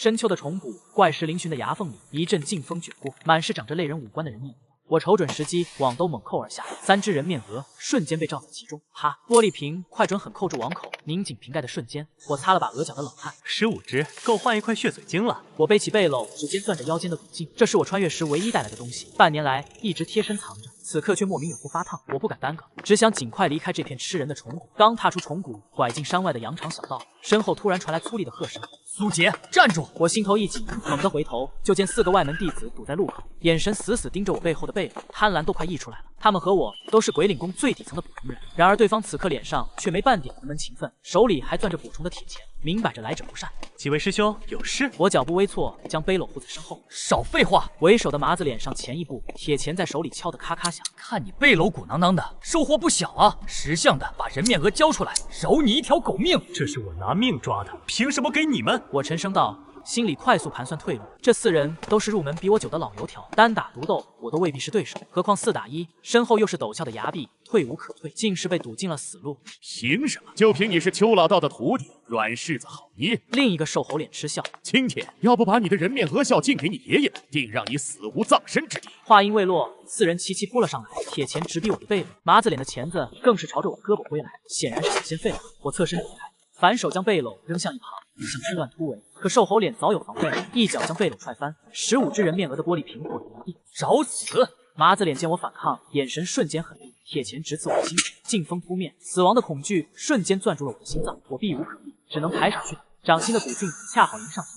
深秋的虫谷，怪石嶙峋的崖缝里，一阵劲风卷过，满是长着类人五官的人面。我瞅准时机，网兜猛扣而下，3只人面鹅瞬间被罩在其中。哈！玻璃瓶快准狠扣住网口，拧紧瓶盖的瞬间，我擦了把额角的冷汗。15只，够换一块血髓晶了。我背起背篓，指尖攥着腰间的古镜，这是我穿越时唯一带来的东西，半年来一直贴身藏着，此刻却莫名有些发烫。我不敢耽搁，只想尽快离开这片吃人的虫谷。刚踏出虫谷，拐进山外的羊肠小道，身后突然传来粗粝的喝声：“苏杰，站住！”我心头一紧，猛地回头，就见4个外门弟子堵在路口，眼神死死盯着我背后的背篓，贪婪都快溢出来了。他们和我都是鬼岭宫最底层的捕虫人，然而对方此刻脸上却没半点门门情分，手里还攥着捕虫的铁钳，明摆着来者不善。几位师兄有事？我脚步微错，将背篓护在身后。少废话！为首的麻子脸上前一步，铁钳在手里敲得咔咔响。看你背篓鼓囊囊的，收获不小啊！识相的把人面鹅交出来，饶你一条狗命！这是我拿命抓的，凭什么给你们？我沉声道，心里快速盘算退路。这4人都是入门比我久的老油条，单打独斗我都未必是对手，何况4打1，身后又是陡峭的崖壁，退无可退，竟是被堵进了死路。凭什么？就凭你是邱老道的徒弟，软柿子好捏。另一个瘦猴脸嗤笑：“今天要不把你的人面鹅孝敬给你爷爷，定让你死无葬身之地。”话音未落，4人齐齐扑了上来，铁钳直逼我的背部，麻子脸的钳子更是朝着我的胳膊挥来，显然是想先废了。我侧身躲开，反手将背篓扔向一旁，以向枝乱突围。可瘦猴脸早有防备，一脚将背篓踹翻，15只人面鹅的玻璃瓶破落地。找死！麻子脸见我反抗，眼神瞬间狠厉，铁钳直刺我的心口，劲风扑面，死亡的恐惧瞬间攥住了我的心脏，我避无可避，只能抬手去打。掌心的古镜恰好迎上头，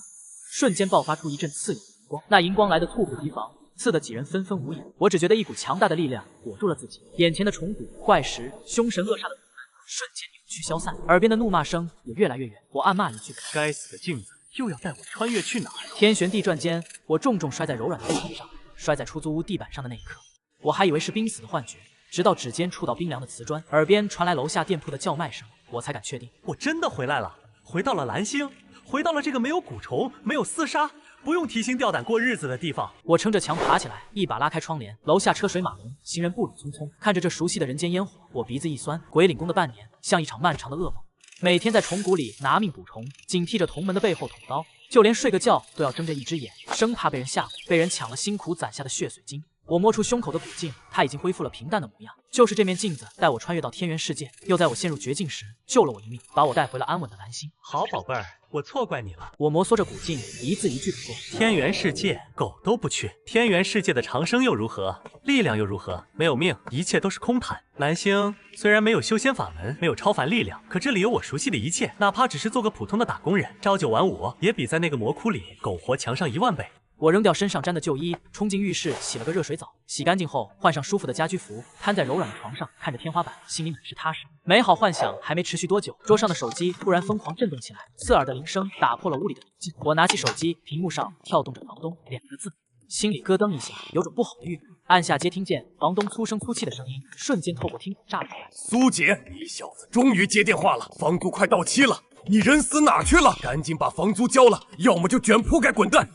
瞬间爆发出一阵刺眼的银光，那银光来得猝不及防，刺得几人纷纷无言。我只觉得一股强大的力量裹住了自己，眼前的虫谷、怪石、凶神恶煞的苦难瞬间扭曲消散，耳边的怒骂声也越来越远。我暗骂一句：“该死的镜子，又要带我穿越去哪儿？”天旋地转间，我重重摔在柔软的地板上。摔在出租屋地板上的那一刻，我还以为是濒死的幻觉，直到指尖触到冰凉的瓷砖，耳边传来楼下店铺的叫卖声，我才敢确定我真的回来了，回到了蓝星，回到了这个没有蛊虫、没有厮杀、不用提心吊胆过日子的地方。我撑着墙爬起来，一把拉开窗帘，楼下车水马龙，行人步履匆匆。看着这熟悉的人间烟火，我鼻子一酸。鬼岭宫的半年像一场漫长的噩梦，每天在虫谷里拿命捕虫，警惕着同门的背后捅刀，就连睡个觉都要睁着一只眼，生怕被人吓唬，被人抢了辛苦攒下的血髓晶。我摸出胸口的古镜，它已经恢复了平淡的模样。就是这面镜子带我穿越到天元世界，又在我陷入绝境时救了我一命，把我带回了安稳的蓝星。好宝贝儿，我错怪你了。我摩挲着古镜，一字一句地说：天元世界狗都不去，天元世界的长生又如何？力量又如何？没有命，一切都是空谈。蓝星虽然没有修仙法门，没有超凡力量，可这里有我熟悉的一切，哪怕只是做个普通的打工人，朝9晚5，也比在那个魔窟里苟活强上10000倍。我扔掉身上沾的旧衣，冲进浴室洗了个热水澡，洗干净后换上舒服的家居服，瘫在柔软的床上，看着天花板，心里满是踏实。美好幻想还没持续多久，桌上的手机突然疯狂震动起来，刺耳的铃声打破了屋里的宁静。我拿起手机，屏幕上跳动着房东2个字，心里咯噔一下，有种不好的预感。按下接听键，房东粗声粗气的声音瞬间透过听筒炸了出来：“苏杰，你小子终于接电话了，房租快到期了，你人死哪去了？赶紧把房租交了，要么就卷铺盖滚蛋！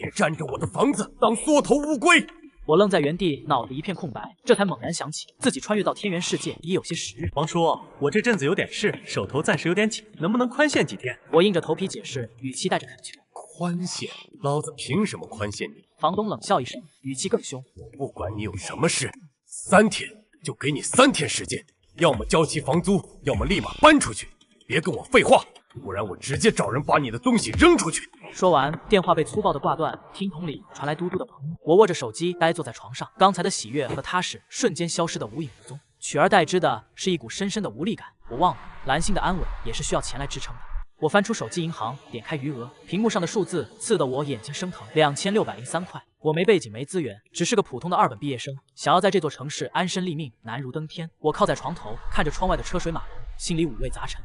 别占着我的房子当缩头乌龟！”我愣在原地，脑子一片空白，这才猛然想起自己穿越到天元世界也有些时日。王叔，我这阵子有点事，手头暂时有点紧，能不能宽限几天？我硬着头皮解释，语气带着恳求。宽限？老子凭什么宽限你？房东冷笑一声，语气更凶。我不管你有什么事，3天就给你3天时间，要么交齐房租，要么立马搬出去，别跟我废话，不然我直接找人把你的东西扔出去。说完，电话被粗暴的挂断，听筒里传来嘟嘟的砰。我握着手机，呆坐在床上，刚才的喜悦和踏实瞬间消失得无影无踪，取而代之的是一股深深的无力感。我忘了，蓝星的安稳也是需要钱来支撑的。我翻出手机银行，点开余额，屏幕上的数字刺得我眼睛生疼，2603块。我没背景没资源，只是个普通的2本毕业生，想要在这座城市安身立命，难如登天。我靠在床头，看着窗外的车水马龙，心里五味杂陈。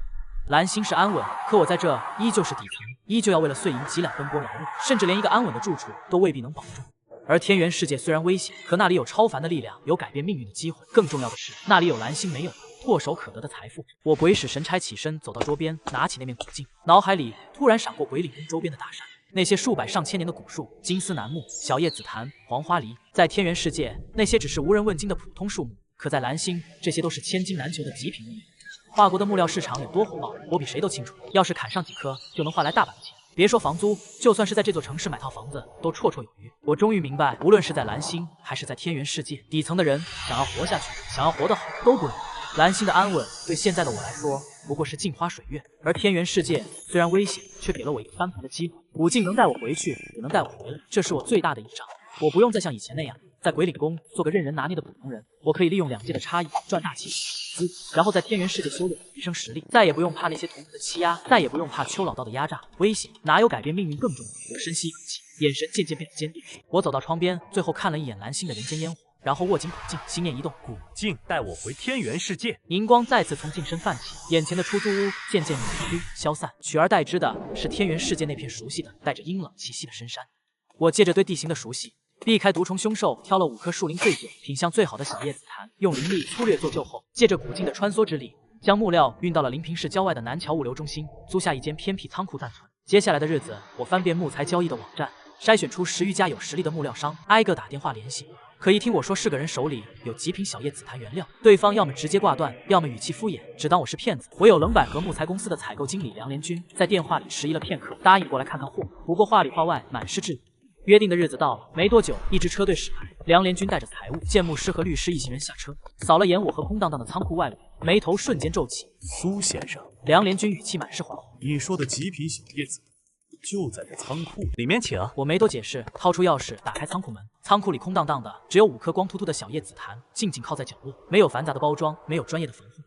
蓝星是安稳，可我在这依旧是底层，依旧要为了碎银几两奔波劳碌，甚至连一个安稳的住处都未必能保住。而天元世界虽然危险，可那里有超凡的力量，有改变命运的机会。更重要的是，那里有蓝星没有的唾手可得的财富。我鬼使神差起身走到桌边，拿起那面古镜，脑海里突然闪过鬼岭宫周边的大山，那些数百上千年的古树，金丝楠木、小叶紫檀、黄花梨，在天元世界那些只是无人问津的普通树木，可在蓝星这些都是千金难求的极品物品。华国的木料市场有多火爆，我比谁都清楚。要是砍上几棵，就能换来大把的钱。别说房租，就算是在这座城市买套房子都绰绰有余。我终于明白，无论是在蓝星还是在天元世界，底层的人想要活下去，想要活得好，都不容易。蓝星的安稳对现在的我来说不过是镜花水月，而天元世界虽然危险，却给了我一个翻盘的机会。古镜能带我回去，也能带我回来，这是我最大的倚仗。我不用再像以前那样在鬼岭宫做个任人拿捏的普通人，我可以利用两界的差异赚大钱然后在天元世界修炼提升实力，再也不用怕那些同族的欺压，再也不用怕邱老道的压榨威胁，哪有改变命运更重要？我深吸一口气，眼神渐渐变得坚定。我走到窗边，最后看了一眼蓝星的人间烟火，然后握紧古镜，心念一动，古镜带我回天元世界。荧光再次从镜身泛起，眼前的出租屋渐渐扭曲消散，取而代之的是天元世界那片熟悉的带着阴冷气息的深山。我借着对地形的熟悉，避开毒虫凶兽，挑了5棵树龄最久、品相最好的小叶紫檀，用灵力粗略做旧后，借着古镜的穿梭之力，将木料运到了临平市郊外的南桥物流中心，租下一间偏僻仓库暂存。接下来的日子，我翻遍木材交易的网站，筛选出10余家有实力的木料商，挨个打电话联系。可一听我说是个人手里有极品小叶紫檀原料，对方要么直接挂断，要么语气敷衍，只当我是骗子。唯有冷百合木材公司的采购经理梁连军在电话里迟疑了片刻，答应过来看看货，不过话里话外满是质疑。约定的日子到了，没多久，一支车队驶来，梁连军带着财务、建牧师和律师一行人下车，扫了眼我和空荡荡的仓库外围，眉头瞬间皱起。苏先生，梁连军语气满是惶恐，你说的极品小叶子就在这仓库里面请。我没多解释，掏出钥匙打开仓库门。仓库里空荡荡的，只有5颗光秃秃的小叶紫檀，静静靠在角落，没有繁杂的包装，没有专业的缝护，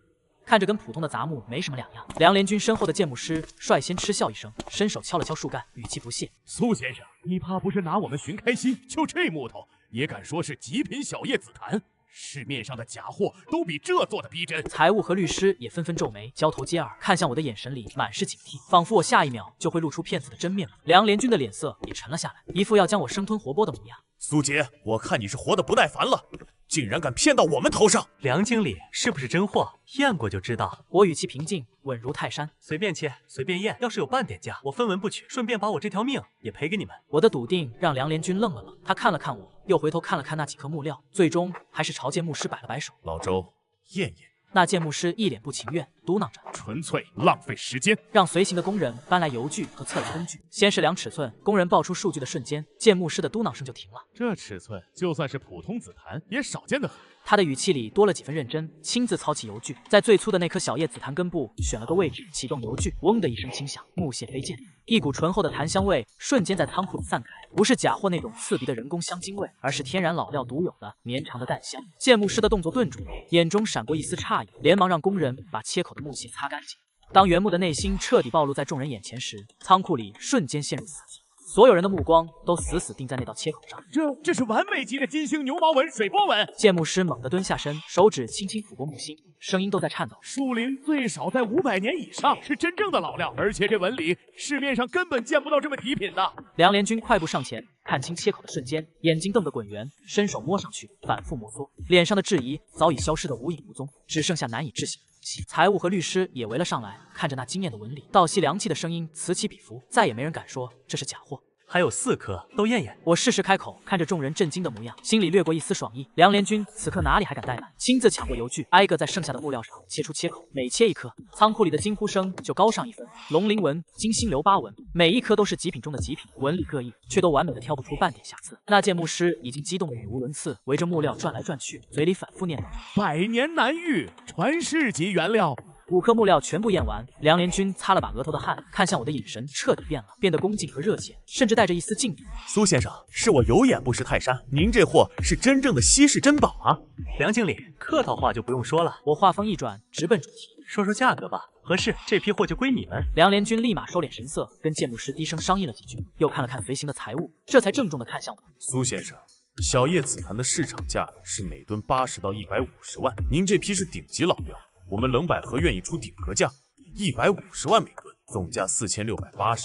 看着跟普通的杂木没什么两样。梁连军身后的建牧师率先嗤笑一声，伸手敲了敲树干，语气不屑：“苏先生，你怕不是拿我们寻开心？就这木头也敢说是极品小叶紫檀？市面上的假货都比这做的逼真。”财务和律师也纷纷皱眉，交头接耳，看向我的眼神里满是警惕，仿佛我下一秒就会露出骗子的真面目。梁连军的脸色也沉了下来，一副要将我生吞活剥的模样。苏杰，我看你是活得不耐烦了，竟然敢骗到我们头上！梁经理是不是真货？验过就知道。我语气平静，稳如泰山。随便切，随便验，要是有半点价，我分文不取，顺便把我这条命也赔给你们。我的笃定让梁连军愣了愣，他看了看我，又回头看了看那几颗木料，最终还是朝建牧师摆了摆手。老周，验验。那建牧师一脸不情愿，嘟囔着：“纯粹浪费时间。”让随行的工人搬来油具和测量工具。先是量尺寸，工人报出数据的瞬间，建牧师的嘟囔声就停了。这尺寸就算是普通紫檀也少见的很。他的语气里多了几分认真，亲自操起油锯，在最粗的那颗小叶紫檀根部选了个位置，启动油锯，嗡的一声轻响，木屑飞溅，一股醇厚的檀香味瞬间在仓库里散开，不是假货那种刺鼻的人工香精味，而是天然老料独有的绵长的淡香。建牧师的动作顿住了，眼中闪过一丝诧异，连忙让工人把切口的木屑擦干净。当原木的内心彻底暴露在众人眼前时，仓库里瞬间陷入死寂。所有人的目光都死死定在那道切口上，这是完美级的金星牛毛纹水波纹。建牧师猛地蹲下身，手指轻轻抚过木心，声音都在颤抖。树龄最少在500年以上，是真正的老料，而且这纹理市面上根本见不到这么极品的。梁连军快步上前，看清切口的瞬间，眼睛瞪得滚圆，伸手摸上去，反复摩挲，脸上的质疑早已消失得无影无踪，只剩下难以置信。财务和律师也围了上来，看着那惊艳的纹理，倒吸凉气的声音此起彼伏，再也没人敢说这是假货。还有4颗，都验验。我适时开口，看着众人震惊的模样，心里掠过一丝爽意。梁连军此刻哪里还敢怠慢，亲自抢过油锯，挨个在剩下的木料上切出切口，每切一颗，仓库里的惊呼声就高上一分。龙鳞纹、金星流巴纹，每一颗都是极品中的极品，纹理各异，却都完美的挑不出半点瑕疵。那建牧师已经激动得语无伦次，围着木料转来转去，嘴里反复念叨：“100年难遇，传世级原料。”5颗木料全部验完，梁连军擦了把额头的汗，看向我的眼神彻底变了，变得恭敬和热切，甚至带着一丝敬意。苏先生，是我有眼不识泰山，您这货是真正的稀世珍宝啊！梁经理，客套话就不用说了。我话锋一转，直奔主题，说说价格吧，合适，这批货就归你们。梁连军立马收敛神色，跟建牧师低声商议了几句，又看了看随行的财务，这才郑重地看向我。苏先生，小叶紫檀的市场价是每吨80到150万，您这批是顶级老料。我们冷百合愿意出顶格价，150万每吨，总价4680万，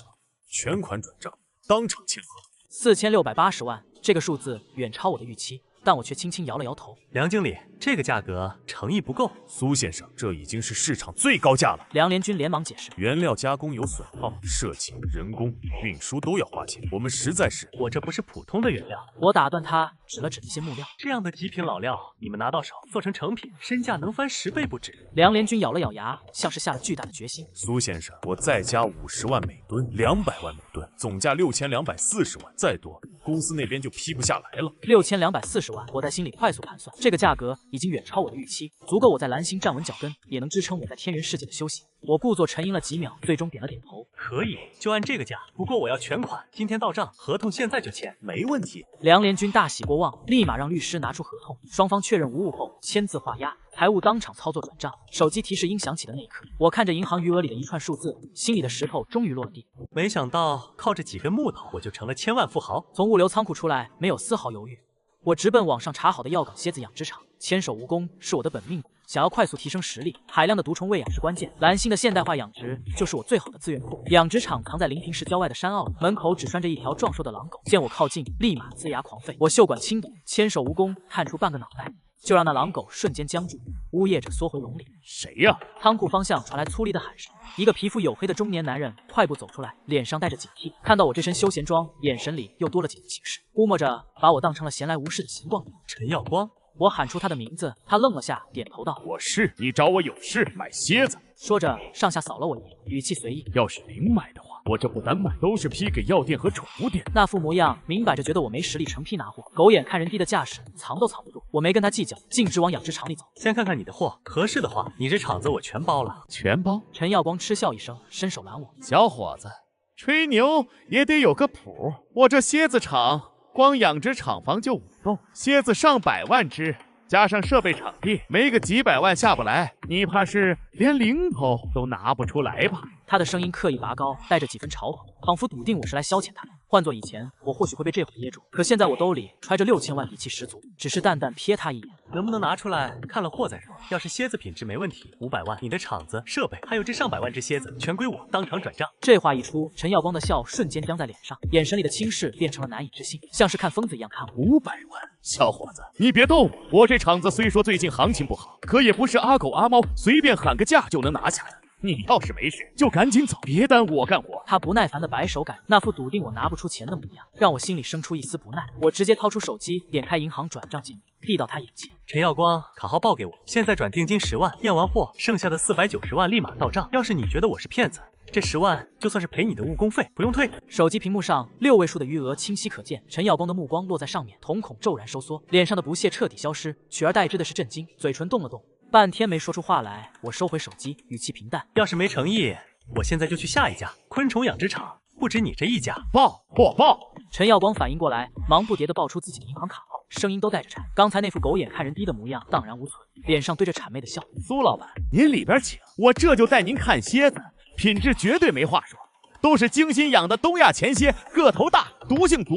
全款转账，当场签合同。4680万，这个数字远超我的预期。但我却轻轻摇了摇头。梁经理，这个价格诚意不够。苏先生，这已经是市场最高价了。梁连军连忙解释，原料加工有损耗、设计、人工、运输都要花钱，我们实在是……我这不是普通的原料。我打断他，指了指那些木料，这样的极品老料，你们拿到手做成成品，身价能翻10倍不止。梁连军咬了咬牙，像是下了巨大的决心。苏先生，我再加50万美吨，200万美吨，总价6240万，再多公司那边就批不下来了。6240万，我在心里快速盘算，这个价格已经远超我的预期，足够我在蓝星站稳脚跟，也能支撑我在天元世界的修行。我故作沉吟了几秒，最终点了点头。可以，就按这个价。不过我要全款，今天到账，合同现在就签。没问题。梁连军大喜过望，立马让律师拿出合同，双方确认无误后，签字画押。财务当场操作转账，手机提示音响起的那一刻，我看着银行余额里的一串数字，心里的石头终于落了地。没想到靠着几根木头，我就成了千万富豪。从物流仓库出来，没有丝毫犹豫，我直奔网上查好的药港蝎子养殖场。千手蜈蚣是我的本命股，想要快速提升实力，海量的毒虫喂养是关键。蓝星的现代化养殖就是我最好的资源库。养殖场藏在临平市郊外的山坳里，门口只拴着一条壮硕的狼狗，见我靠近，立马龇牙狂吠。我袖管轻抖，千手蜈蚣探出半个脑袋，就让那狼狗瞬间僵住，呜咽着缩回笼里。谁呀？仓库方向传来粗粝的喊声，一个皮肤黝黑的中年男人快步走出来，脸上带着警惕，看到我这身休闲装，眼神里又多了几分轻视，估摸着把我当成了闲来无事的闲逛者。陈耀光，我喊出他的名字，他愣了下，点头道：“我是。你找我有事？买蝎子。”说着上下扫了我一眼，语气随意：“要是零买的话，我这不单买，都是批给药店和宠物店。”那副模样，明摆着觉得我没实力成批拿货，狗眼看人低的架势，藏都藏不住。我没跟他计较，径直往养殖场里走。先看看你的货，合适的话，你这厂子我全包了。全包？陈耀光嗤笑一声，伸手拦我：“小伙子，吹牛也得有个谱。我这蝎子厂，光养殖厂房就5栋，蝎子上百万只。”加上设备场地，没个几百万下不来，你怕是连零头都拿不出来吧？他的声音刻意拔高，带着几分嘲讽，仿佛笃定我是来消遣他的。换做以前，我或许会被这话噎住，可现在我兜里揣着6000万，底气十足，只是淡淡瞥他一眼。能不能拿出来？看了货再说。要是蝎子品质没问题，500万，你的厂子、设备，还有这上百万只蝎子，全归我，当场转账。这话一出，陈耀光的笑瞬间僵在脸上，眼神里的轻视变成了难以置信，像是看疯子一样看我。500万，小伙子，你别逗我。我这厂子虽说最近行情不好，可也不是阿狗阿猫随便喊个价就能拿下的。你要是没事，就赶紧走，别耽误我干活。他不耐烦的摆手赶，那副笃定我拿不出钱的模样，让我心里生出一丝不耐。我直接掏出手机，点开银行转账记录，递到他眼前。陈耀光，卡号报给我，现在转定金10万，验完货，剩下的490万立马到账。要是你觉得我是骗子，这10万就算是赔你的误工费，不用退。手机屏幕上6位数的余额清晰可见，陈耀光的目光落在上面，瞳孔骤然收缩，脸上的不屑彻底消失，取而代之的是震惊，嘴唇动了动。半天没说出话来，我收回手机，语气平淡：“要是没诚意，我现在就去下一家昆虫养殖场，不止你这一家。”报货报！陈耀光反应过来，忙不迭地报出自己的银行卡号，声音都带着颤。刚才那副狗眼看人低的模样荡然无存，脸上堆着谄媚的笑。苏老板，您里边请，我这就带您看蝎子，品质绝对没话说。都是精心养的东亚前蝎，个头大，毒性足。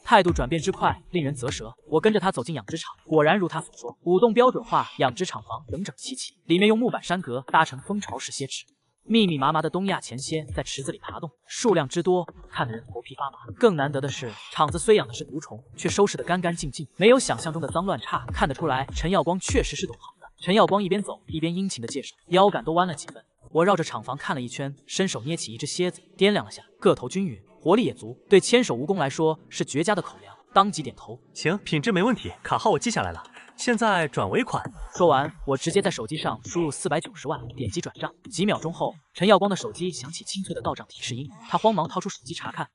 态度转变之快，令人啧舌。我跟着他走进养殖场，果然如他所说，5栋标准化养殖厂房整整齐齐，里面用木板山格搭成蜂巢式蝎池，密密麻麻的东亚前蝎在池子里爬动，数量之多，看得人头皮发麻。更难得的是，厂子虽养的是毒虫，却收拾得干干净净，没有想象中的脏乱差。看得出来，陈耀光确实是懂行的。陈耀光一边走一边殷勤地介绍，腰杆都弯了几分。我绕着厂房看了一圈，伸手捏起一只蝎子，掂量了下，个头均匀，活力也足，对千手蜈蚣来说是绝佳的口粮，当即点头。行，品质没问题，卡号我记下来了，现在转尾款。说完，我直接在手机上输入490万，点击转账。几秒钟后，陈耀光的手机响起清脆的到账提示音，他慌忙掏出手机查看。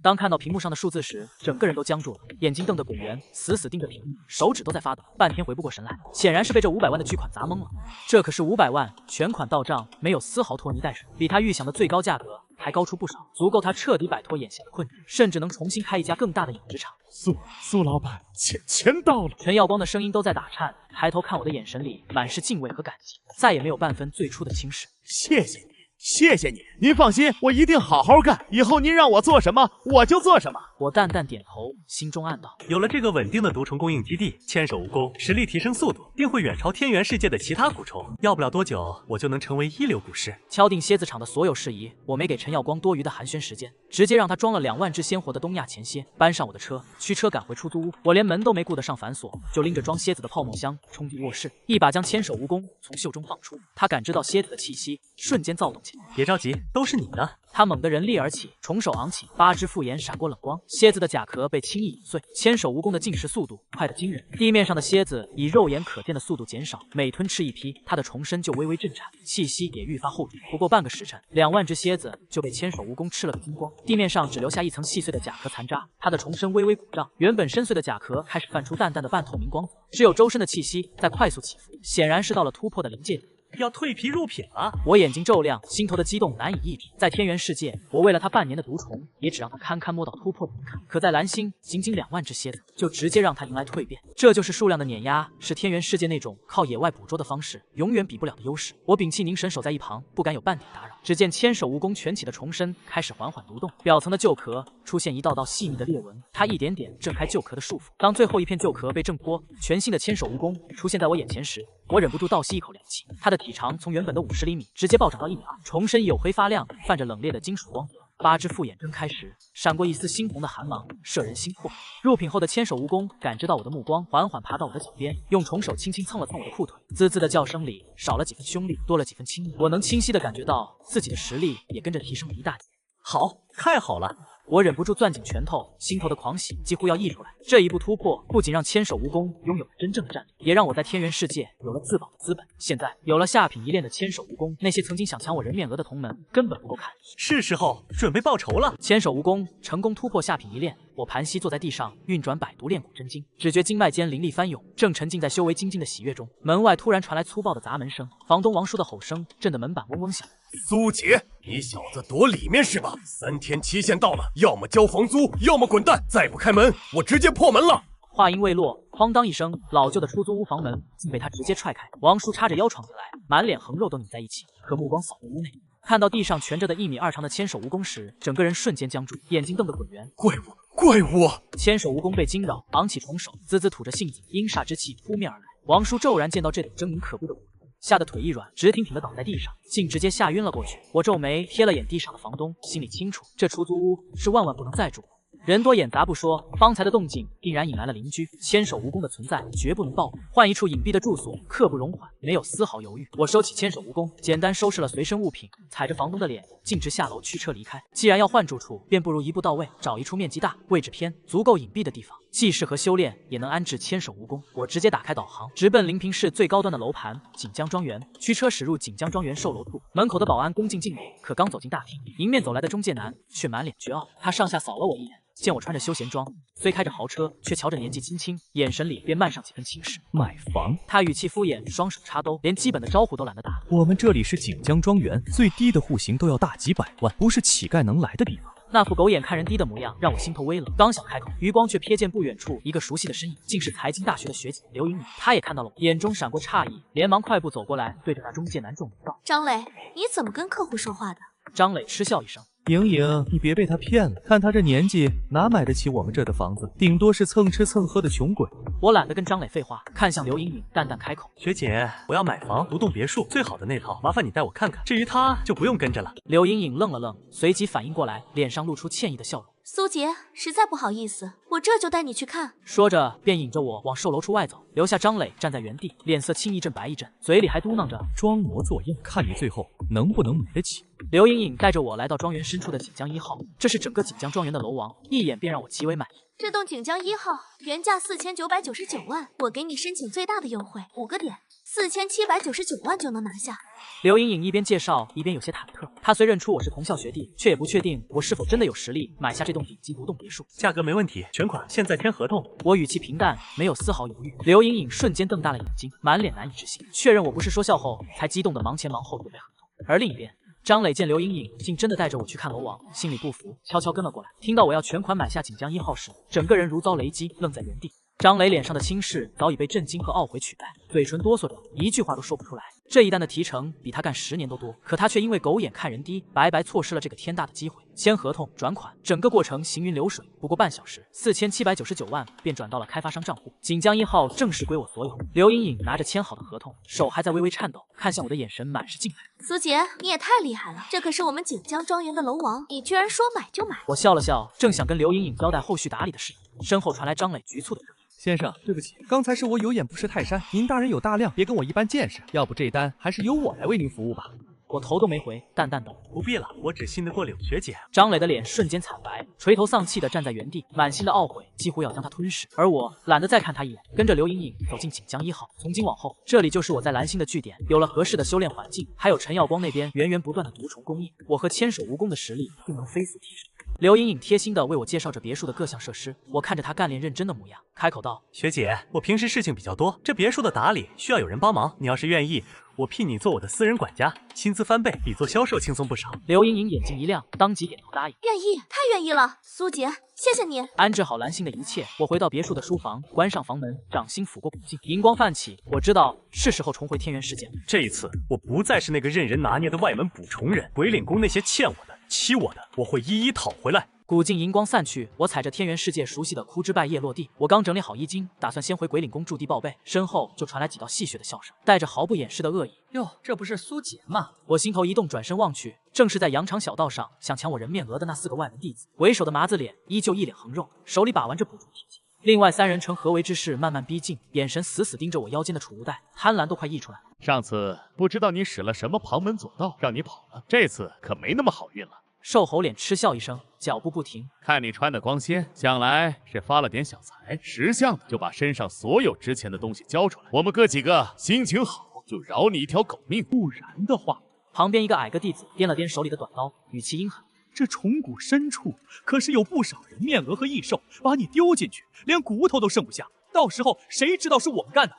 当看到屏幕上的数字时，整个人都僵住了，眼睛瞪得滚圆，死死盯着屏幕，手指都在发抖，半天回不过神来，显然是被这500万的巨款砸懵了。这可是500万，全款到账，没有丝毫拖泥带水，比他预想的最高价格还高出不少，足够他彻底摆脱眼前的困境，甚至能重新开一家更大的养殖场。苏老板，钱到了。陈耀光的声音都在打颤，抬头看我的眼神里满是敬畏和感激，再也没有半分最初的轻视。谢谢你。谢谢你，您放心，我一定好好干，以后您让我做什么我就做什么。我淡淡点头，心中暗道：有了这个稳定的毒虫供应基地，千手蜈蚣实力提升速度定会远超天元世界的其他蛊虫，要不了多久，我就能成为一流蛊师。敲定蝎子场的所有事宜，我没给陈耀光多余的寒暄时间，直接让他装了2万只鲜活的东亚前蝎，搬上我的车，驱车赶回出租屋。我连门都没顾得上反锁，就拎着装蝎子的泡沫箱冲进卧室，一把将千手蜈蚣从袖中放出。他感知到蝎子的气息，瞬间躁动起来。别着急，都是你的。他猛地人力而起，重手昂起，8只复眼闪过冷光，蝎子的甲壳被轻易引碎。千手蜈蚣的进食速度快得惊人，地面上的蝎子以肉眼可见的速度减少，每吞吃一批，它的重身就微微震颤，气息也愈发厚重。不过半个时辰，2万只蝎子就被千手蜈蚣吃了个精光，地面上只留下一层细碎的甲壳残渣，它的重身微微鼓胀，原本深邃的甲壳开始泛出淡淡的半透明光泽，只有周身的气息在快速起伏，显然是到了突破的临界点。要蜕皮入品了！我眼睛骤亮，心头的激动难以抑制。在天元世界，我为了他半年的毒虫，也只让他堪堪摸到突破的门槛。可在蓝星，仅2万只蝎子，就直接让他迎来蜕变。这就是数量的碾压，是天元世界那种靠野外捕捉的方式永远比不了的优势。我屏气凝神守在一旁，不敢有半点打扰。只见千手蜈蚣蜷起的重身开始缓缓蠕动，表层的旧壳出现一道道细腻的裂纹，它一点点挣开旧壳的束缚。当最后一片旧壳被挣脱，全新的千手蜈蚣出现在我眼前时，我忍不住倒吸一口凉气。它的体长从原本的50厘米直接暴涨到1米2，重身黝黑发亮，泛着冷冽的金属光泽。8只复眼睁开时，闪过一丝猩红的寒芒，摄人心魄。入品后的千手蜈蚣感知到我的目光，缓缓爬到我的脚边，用重手轻轻蹭了蹭我的裤腿，滋滋的叫声里少了几分凶厉，多了几分亲密。我能清晰地感觉到自己的实力也跟着提升了一大截。好，太好了！我忍不住攥紧拳头，心头的狂喜几乎要溢出来。这一步突破，不仅让千手蜈蚣拥有了真正的战力，也让我在天元世界有了自保的资本。现在有了下品一练的千手蜈蚣，那些曾经想抢我人面额的同门根本不够看。是时候准备报仇了。千手蜈蚣成功突破下品一练，我盘膝坐在地上，运转百毒炼蛊真经，只觉经脉间灵力翻涌，正沉浸在修为精进的喜悦中。门外突然传来粗暴的砸门声，房东王叔的吼声震得门板嗡嗡响。苏杰，你小子躲里面是吧？3天期限到了，要么交房租，要么滚蛋！再不开门，我直接破门了！话音未落，哐当一声，老旧的出租屋房门竟被他直接踹开。王叔叉着腰闯进来，满脸横肉都拧在一起，可目光扫过屋内，看到地上蜷着的1米2长的千手蜈蚣时，整个人瞬间僵住，眼睛瞪得滚圆。怪物！怪物！千手蜈蚣被惊扰，昂起重手，滋滋吐着信子，阴煞之气扑面而来。王叔骤然见到这种狰狞可怖的物种，吓得腿一软，直挺挺的倒在地上，竟直接吓晕了过去。我皱眉瞥了眼地上的房东，心里清楚，这出租屋是万万不能再住。人多眼杂不说，方才的动静定然引来了邻居。千手蜈蚣的存在绝不能暴露，换一处隐蔽的住所刻不容缓。没有丝毫犹豫，我收起千手蜈蚣，简单收拾了随身物品，踩着房东的脸，径直下楼驱车离开。既然要换住处，便不如一步到位，找一处面积大、位置偏、足够隐蔽的地方，既适合修炼，也能安置千手蜈蚣。我直接打开导航，直奔临平市最高端的楼盘锦江庄园。驱车驶入锦江庄园售楼处，门口的保安恭敬敬礼，可刚走进大厅，迎面走来的中介男却满脸倨傲。他上下扫了我一眼，见我穿着休闲装，虽开着豪车，却瞧着年纪轻轻，眼神里便漫上几分轻视。买房？他语气敷衍，双手插兜，连基本的招呼都懒得打。我们这里是锦江庄园，最低的户型都要大几百万，不是乞丐能来的地方。那副狗眼看人低的模样让我心头微冷，刚想开口，余光却瞥见不远处一个熟悉的身影，竟是财经大学的学姐刘莹莹。她也看到了我，眼中闪过诧异，连忙快步走过来，对着那中介男重名道：“张磊，你怎么跟客户说话的？”张磊嗤笑一声：“莹莹，你别被他骗了，看他这年纪，哪买得起我们这的房子？顶多是蹭吃蹭喝的穷鬼。”我懒得跟张磊废话，看向刘莹莹，淡淡开口：“学姐，我要买房，独栋别墅，最好的那套，麻烦你带我看看。至于他，就不用跟着了。”刘莹莹愣了愣，随即反应过来，脸上露出歉意的笑容。苏杰，实在不好意思，我这就带你去看。说着，便引着我往售楼处外走，留下张磊站在原地，脸色青一阵白一阵，嘴里还嘟囔着装模作样，看你最后能不能买得起。刘莹莹带着我来到庄园深处的锦江1号，这是整个锦江庄园的楼王，一眼便让我极为满意。这栋锦江1号原价4999万，我给你申请最大的优惠，5个点，4799万就能拿下。刘莹莹一边介绍，一边有些忐忑。她虽认出我是同校学弟，却也不确定我是否真的有实力买下这栋顶级独栋别墅。价格没问题，全款现在签合同。我语气平淡，没有丝毫犹豫。刘莹莹瞬间瞪大了眼睛，满脸难以置信，确认我不是说笑后，才激动的忙前忙后准备合同。而另一边，张磊见刘莹莹竟真的带着我去看楼王，心里不服，悄悄跟了过来。听到我要全款买下锦江1号时，整个人如遭雷击，愣在原地。张磊脸上的轻视早已被震惊和懊悔取代，嘴唇哆嗦着，一句话都说不出来。这一单的提成比他干10年都多，可他却因为狗眼看人低，白白错失了这个天大的机会。签合同、转款，整个过程行云流水，不过半小时，4799万便转到了开发商账户，锦江1号正式归我所有。刘颖颖拿着签好的合同，手还在微微颤抖，看向我的眼神满是敬佩。苏杰，你也太厉害了，这可是我们锦江庄园的楼王，你居然说买就买。我笑了笑，正想跟刘颖颖交代后续打理的事，身后传来张磊局促的声音。先生，对不起，刚才是我有眼不识泰山，您大人有大量，别跟我一般见识。要不这单还是由我来为您服务吧。我头都没回，淡淡道：“不必了，我只信得过柳学姐。”张磊的脸瞬间惨白，垂头丧气地站在原地，满心的懊悔几乎要将他吞噬。而我懒得再看他一眼，跟着刘颖颖走进锦江1号。从今往后，这里就是我在蓝星的据点，有了合适的修炼环境，还有陈耀光那边源源不断的毒虫供应，我和千手蜈蚣的实力定能飞速提升。刘颖颖贴心地为我介绍着别墅的各项设施，我看着她干练认真的模样，开口道：“学姐，我平时事情比较多，这别墅的打理需要有人帮忙。你要是愿意，我聘你做我的私人管家，薪资翻倍，比做销售轻松不少。”刘颖颖眼睛一亮，当即点头答应。愿意，太愿意了，苏杰，谢谢你。安置好蓝星的一切，我回到别墅的书房，关上房门，掌心抚过古镜，银光泛起，我知道是时候重回天元世界。这一次，我不再是那个任人拿捏的外门捕虫人，鬼岭宫那些欠我的、欺我的，我会一一讨回来。古镜银光散去，我踩着天元世界熟悉的枯枝败叶落地。我刚整理好衣襟，打算先回鬼岭宫驻地报备，身后就传来几道戏谑的笑声，带着毫不掩饰的恶意。哟，这不是苏杰吗？我心头一动，转身望去，正是在羊肠小道上想抢我人面额的那4个外门弟子。为首的麻子脸依旧一脸横肉，手里把玩着捕虫铁器。另外3人呈合围之势慢慢逼近，眼神死死盯着我腰间的储物袋，贪婪都快溢出来。上次不知道你使了什么旁门左道，让你跑了，这次可没那么好运了。瘦猴脸嗤笑一声，脚步不停。看你穿的光鲜，想来是发了点小财，识相的就把身上所有值钱的东西交出来，我们哥几个心情好，就饶你一条狗命。不然的话，旁边一个矮个弟子掂了掂手里的短刀，语气阴狠：“这虫谷深处可是有不少人面蛾和异兽，把你丢进去，连骨头都剩不下，到时候谁知道是我们干的？”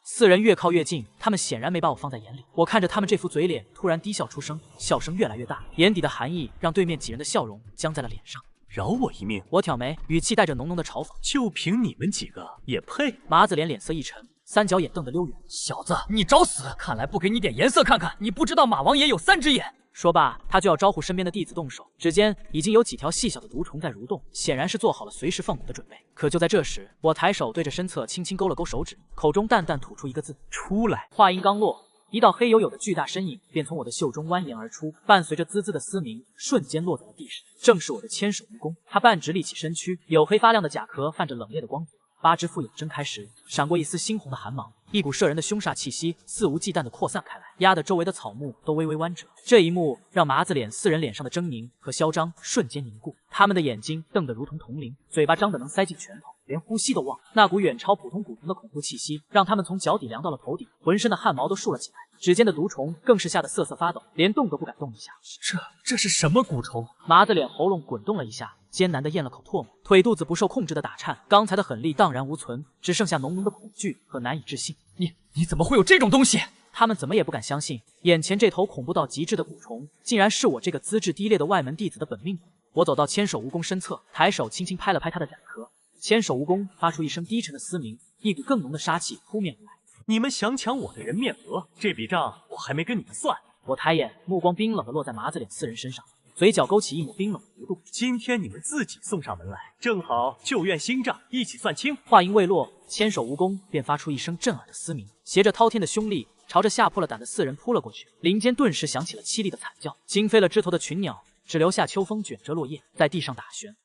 4人越靠越近，他们显然没把我放在眼里。我看着他们这副嘴脸，突然低笑出声，笑声越来越大，眼底的寒意让对面几人的笑容僵在了脸上。饶我一命！我挑眉，语气带着浓浓的嘲讽。就凭你们几个也配？麻子脸脸色一沉，三角眼瞪得溜圆。小子，你找死！看来不给你点颜色看看，你不知道马王爷有3只眼。说罢，他就要招呼身边的弟子动手，指尖已经有几条细小的毒虫在蠕动，显然是做好了随时放蛊的准备。可就在这时，我抬手对着身侧轻轻勾了勾手指，口中淡淡吐出一个字：“出来。”话音刚落，一道黑黝黝的巨大身影便从我的袖中蜿蜒而出，伴随着滋滋的嘶鸣，瞬间落在了地上。正是我的千手蜈蚣。他半直立起身躯，黝黑发亮的甲壳泛着冷冽的光泽，8只复眼睁开时，闪过一丝猩红的寒芒。一股摄人的凶煞气息肆无忌惮地扩散开来，压得周围的草木都微微弯折。这一幕让麻子脸4人脸上的狰狞和嚣张瞬间凝固，他们的眼睛瞪得如同铜铃，嘴巴张得能塞进拳头，连呼吸都忘了。那股远超普通蛊虫的恐怖气息，让他们从脚底凉到了头顶，浑身的汗毛都竖了起来。指尖的毒虫更是吓得瑟瑟发抖，连动都不敢动一下。这是什么蛊虫？麻子脸喉咙滚动了一下，艰难地咽了口唾沫，腿肚子不受控制的打颤，刚才的狠力荡然无存，只剩下浓浓的恐惧和难以置信。你怎么会有这种东西？他们怎么也不敢相信，眼前这头恐怖到极致的蛊虫，竟然是我这个资质低劣的外门弟子的本命。我走到千手蜈蚣身侧，抬手轻轻拍了拍他的甲壳，千手蜈蚣发出一声低沉的嘶鸣，一股更浓的杀气扑面而来。你们想抢我的人面额，这笔账我还没跟你们算。我抬眼，目光冰冷地落在麻子脸4人身上，嘴角勾起一抹冰冷的弧度。今天你们自己送上门来，正好旧怨新账一起算清。话音未落，千手蜈蚣便发出一声震耳的嘶鸣，携着滔天的凶力，朝着吓破了胆的4人扑了过去。林间顿时响起了凄厉的惨叫，惊飞了枝头的群鸟，只留下秋风卷折落叶，在地上打旋。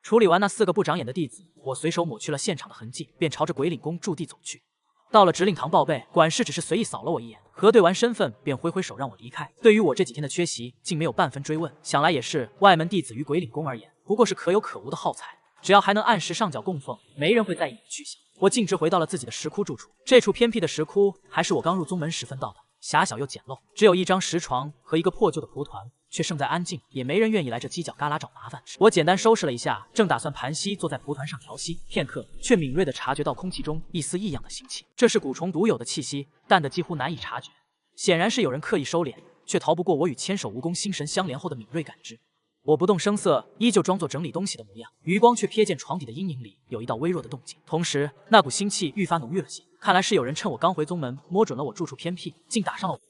处理完那4个不长眼的弟子，我随手抹去了现场的痕迹，便朝着鬼岭宫驻地走去。到了指令堂报备，管事只是随意扫了我一眼，核对完身份便挥挥手让我离开。对于我这几天的缺席，竟没有半分追问，想来也是外门弟子于鬼岭宫而言，不过是可有可无的耗材，只要还能按时上缴供奉，没人会在意你的去向。我径直回到了自己的石窟住处，这处偏僻的石窟还是我刚入宗门时分到的，狭小又简陋，只有一张石床和一个破旧的蒲团，却胜在安静，也没人愿意来这犄角旮旯找麻烦。我简单收拾了一下，正打算盘膝坐在蒲团上调息，片刻却敏锐地察觉到空气中一丝异样的腥气，这是蛊虫独有的气息，淡得几乎难以察觉，显然是有人刻意收敛，却逃不过我与千手蜈蚣心神相连后的敏锐感知。我不动声色，依旧装作整理东西的模样，余光却瞥见床底的阴影里有一道微弱的动静，同时那股腥气愈发浓郁了些。看来是有人趁我刚回宗门，摸准了我住处偏僻，竟打上了我。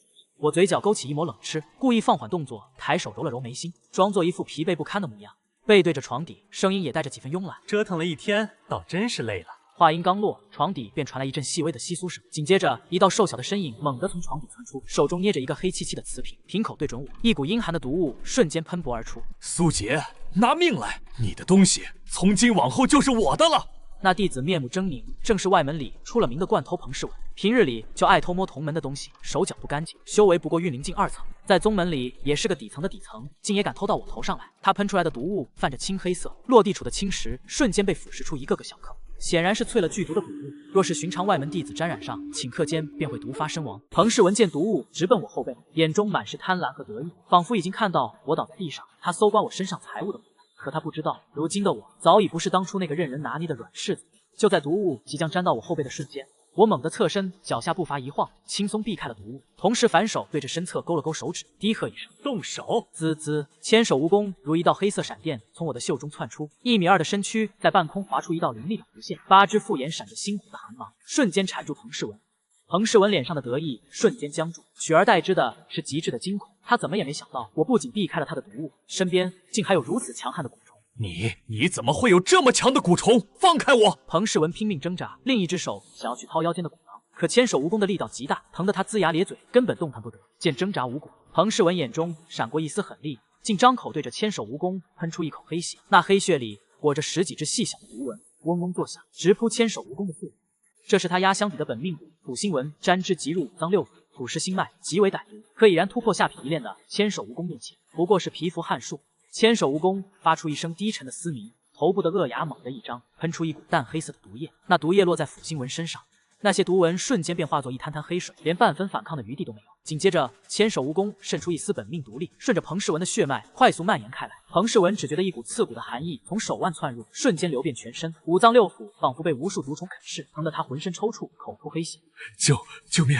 我嘴角勾起一抹冷嗤，故意放缓动作，抬手揉了揉眉心，装作一副疲惫不堪的模样，背对着床底，声音也带着几分慵懒。折腾了一天，倒真是累了。话音刚落，床底便传来一阵细微的窸窣声，紧接着一道瘦小的身影猛地从床底窜出，手中捏着一个黑漆漆的瓷瓶，瓶口对准我，一股阴寒的毒雾瞬间喷薄而出。苏杰，拿命来！你的东西从今往后就是我的了。那弟子面目狰狞，正是外门里出了名的惯偷彭世文，平日里就爱偷摸同门的东西，手脚不干净，修为不过运灵境2层，在宗门里也是个底层的底层，竟也敢偷到我头上来。他喷出来的毒雾泛着青黑色，落地处的青石瞬间被腐蚀出一个个小颗。显然是淬了剧毒的毒物，若是寻常外门弟子沾染上，顷刻间便会毒发身亡。彭世文见毒物直奔我后背，眼中满是贪婪和得意，仿佛已经看到我倒在地上，他搜刮我身上财物的模样。可他不知道，如今的我早已不是当初那个任人拿捏的软柿子。就在毒物即将沾到我后背的瞬间，我猛地侧身，脚下步伐一晃，轻松避开了毒物，同时反手对着身侧勾了勾手指，低喝一声：“动手！”滋滋，千手蜈蚣如一道黑色闪电从我的袖中窜出，1.2米的身躯在半空划出一道凌厉的弧线，8只复眼闪着猩红的寒芒，瞬间缠住彭世文。彭世文脸上的得意瞬间僵住，取而代之的是极致的惊恐。他怎么也没想到，我不仅避开了他的毒物，身边竟还有如此强悍的蛊虫。你怎么会有这么强的蛊虫？放开我！彭世文拼命挣扎，另一只手想要去掏腰间的骨囊，可千手蜈蚣的力道极大，疼得他龇牙咧嘴，根本动弹不得。见挣扎无果，彭世文眼中闪过一丝狠厉，竟张口对着千手蜈蚣喷出一口黑血，那黑血里裹着10几只细小的毒纹，嗡嗡作响，直扑千手蜈蚣的腹部。这是他压箱底的本命蛊，土星纹沾之即入脏六腑，腐蚀心脉，极为歹毒，可已然突破下品一练的千手蜈蚣面前，不过是蚍蜉撼树。千手蜈蚣发出一声低沉的嘶鸣，头部的颚牙猛地一张，喷出一股淡黑色的毒液。那毒液落在腐星纹身上，那些毒纹瞬间便化作一滩滩黑水，连半分反抗的余地都没有。紧接着，千手蜈蚣渗出一丝本命毒力，顺着彭世文的血脉快速蔓延开来。彭世文只觉得一股刺骨的寒意从手腕窜入，瞬间流遍全身，五脏六腑仿佛被无数毒虫啃噬，疼得他浑身抽搐，口吐黑血。救命！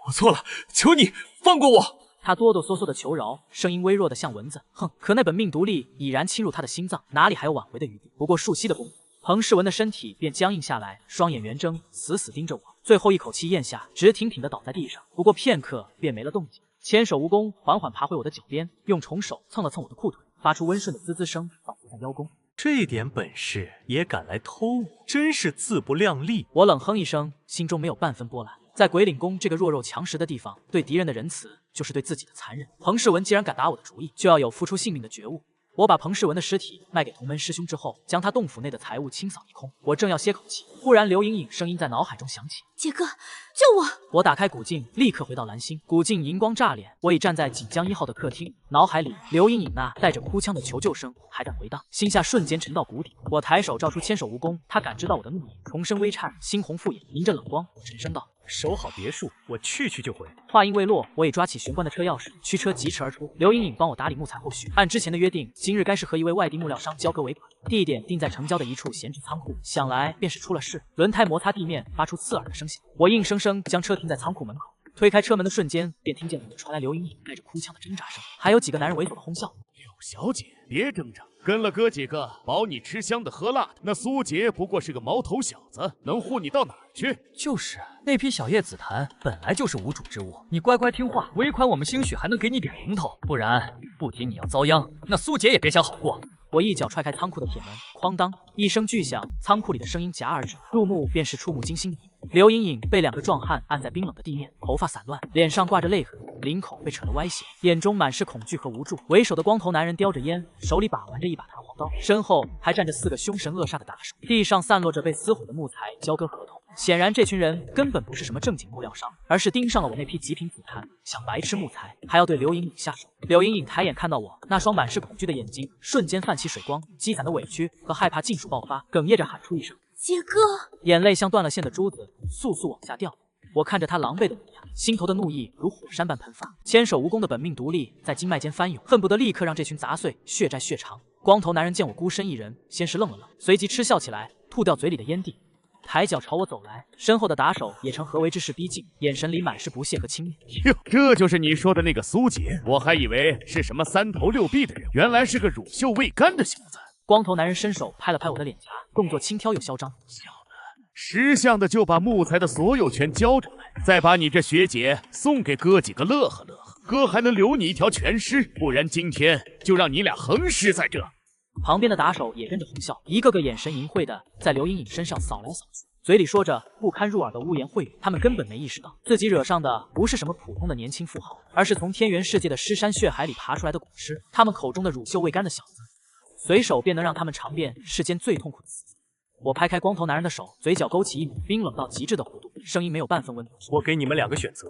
我错了，求你放过我！他哆哆嗦嗦的求饶，声音微弱的像蚊子。哼！可那本命毒力已然侵入他的心脏，哪里还有挽回的余地？不过数息的功夫，彭世文的身体便僵硬下来，双眼圆睁，死死盯着我，最后一口气咽下，直挺挺的倒在地上。不过片刻便没了动静。千手蜈蚣缓缓爬回我的脚边，用虫手蹭了蹭我的裤腿，发出温顺的滋滋声，仿佛在邀功。这点本事也敢来偷我，真是自不量力！我冷哼一声，心中没有半分波澜。在鬼岭宫这个弱肉强食的地方，对敌人的仁慈就是对自己的残忍。彭世文既然敢打我的主意，就要有付出性命的觉悟。我把彭世文的尸体卖给同门师兄之后，将他洞府内的财物清扫一空。我正要歇口气，忽然刘颖颖声音在脑海中响起：“杰哥，救我！”我打开古镜，立刻回到蓝星。古镜银光炸脸，我已站在锦江1号的客厅，脑海里刘颖颖那带着哭腔的求救声还在回荡，心下瞬间沉到谷底。我抬手照出千手蜈蚣，他感知到我的怒意，重声微颤，猩红复眼，迎着冷光，我沉声道：“守好别墅，我去就回。”话音未落，我已抓起玄关的车钥匙，驱车疾驰而出。刘颖颖帮我打理木材后续，按之前的约定，今日该是和一位外地木料商交割尾款，地点定在城郊的一处闲置仓库。想来便是出了事，轮胎摩擦地面，发出刺耳的声响。我硬生生将车停在仓库门口，推开车门的瞬间，便听见里面传来刘颖颖带着哭腔的挣扎声，还有几个男人猥琐的哄笑。柳小姐，别挣扎，跟了哥几个，保你吃香的喝辣的。那苏杰不过是个毛头小子，能护你到哪儿去？就是那批小叶紫檀本来就是无主之物，你乖乖听话，尾款我们兴许还能给你点零头，不然不仅你要遭殃，那苏杰也别想好过。我一脚踹开仓库的铁门，哐当一声巨响，仓库里的声音戛而止，入目便是触目惊心的。刘颖颖被2个壮汉按在冰冷的地面，头发散乱，脸上挂着泪痕，领口被扯得歪斜，眼中满是恐惧和无助。为首的光头男人叼着烟，手里把玩着一把弹簧刀，身后还站着4个凶神恶煞的打手，地上散落着被撕毁的木材、交割合同。显然这群人根本不是什么正经木料商，而是盯上了我那批极品紫檀，想白吃木材，还要对刘颖颖下手。刘颖颖抬眼看到我，那双满是恐惧的眼睛瞬间泛起水光，积攒的委屈和害怕尽数爆发，哽咽着喊出一声：“杰哥！”眼泪像断了线的珠子，簌簌往下掉。我看着他狼狈的模样，心头的怒意如火山般喷发。千手蜈蚣的本命毒力在经脉间翻涌，恨不得立刻让这群杂碎血债血偿。光头男人见我孤身一人，先是愣了愣，随即嗤笑起来，吐掉嘴里的烟蒂，抬脚朝我走来，身后的打手也呈合围之势逼近，眼神里满是不屑和轻蔑。哟，这就是你说的那个苏杰？我还以为是什么3头6臂的人，原来是个乳臭未干的小子。光头男人伸手拍了拍我的脸颊，动作轻佻又嚣张。小子，识相的就把木材的所有权交出来，再把你这学姐送给哥几个乐呵乐呵。哥还能留你一条全尸，不然今天就让你俩横尸在这。旁边的打手也跟着哄笑，一个个眼神淫秽的在刘莹莹身上扫来扫去，嘴里说着不堪入耳的污言秽语。他们根本没意识到自己惹上的不是什么普通的年轻富豪，而是从天元世界的尸山血海里爬出来的蛊尸。他们口中的乳臭未干的小子，随手便能让他们尝遍世间最痛苦的死。我拍开光头男人的手，嘴角勾起一抹冰冷到极致的弧度，声音没有半分温度。我给你们2个选择，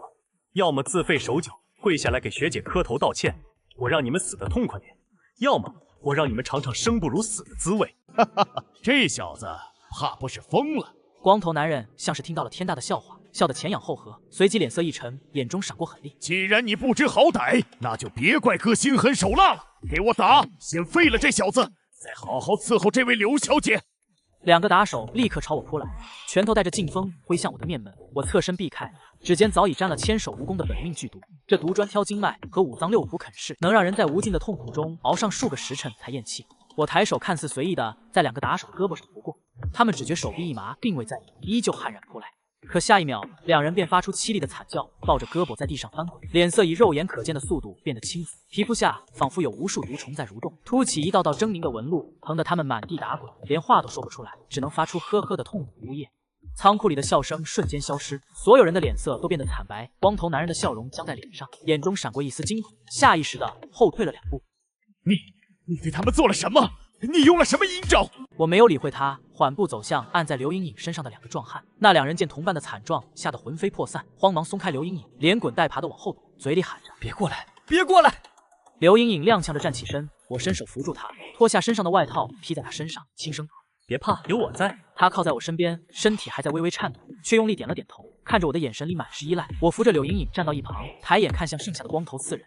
要么自废手脚，跪下来给学姐磕头道歉，我让你们死得痛快点；要么我让你们尝尝生不如死的滋味。哈哈哈，这小子怕不是疯了。光头男人像是听到了天大的笑话，笑得前仰后合，随即脸色一沉，眼中闪过狠厉。既然你不知好歹，那就别怪哥心狠手辣了。给我打，先废了这小子，再好好伺候这位刘小姐。2个打手立刻朝我扑来，拳头带着劲风挥向我的面门。我侧身避开，指尖早已沾了千手蜈蚣的本命剧毒。这毒砖挑经脉和5脏6腑啃噬，能让人在无尽的痛苦中熬上数个时辰才咽气。我抬手看似随意的在2个打手的胳膊上拂过，他们只觉手臂一麻，并未在意，依旧悍然扑来。可下一秒，2人便发出凄厉的惨叫，抱着胳膊在地上翻滚，脸色以肉眼可见的速度变得青紫，皮肤下仿佛有无数毒虫在蠕动，凸起一道道狰狞的纹路，疼得他们满地打滚，连话都说不出来，只能发出呵呵的痛苦呜咽。仓库里的笑声瞬间消失，所有人的脸色都变得惨白，光头男人的笑容僵在脸上，眼中闪过一丝惊恐，下意识的后退了2步。你对他们做了什么？你用了什么阴招？我没有理会他，缓步走向按在刘莹莹身上的2个壮汉。那2人见同伴的惨状，吓得魂飞魄散，慌忙松开刘莹莹，连滚带爬的往后躲，嘴里喊着：“别过来，别过来！”刘莹莹踉跄着站起身，我伸手扶住她，脱下身上的外套披在她身上，轻声道：“别怕，有我在。”她靠在我身边，身体还在微微颤抖，却用力点了点头，看着我的眼神里满是依赖。我扶着柳莹莹站到一旁，抬眼看向剩下的光头4人，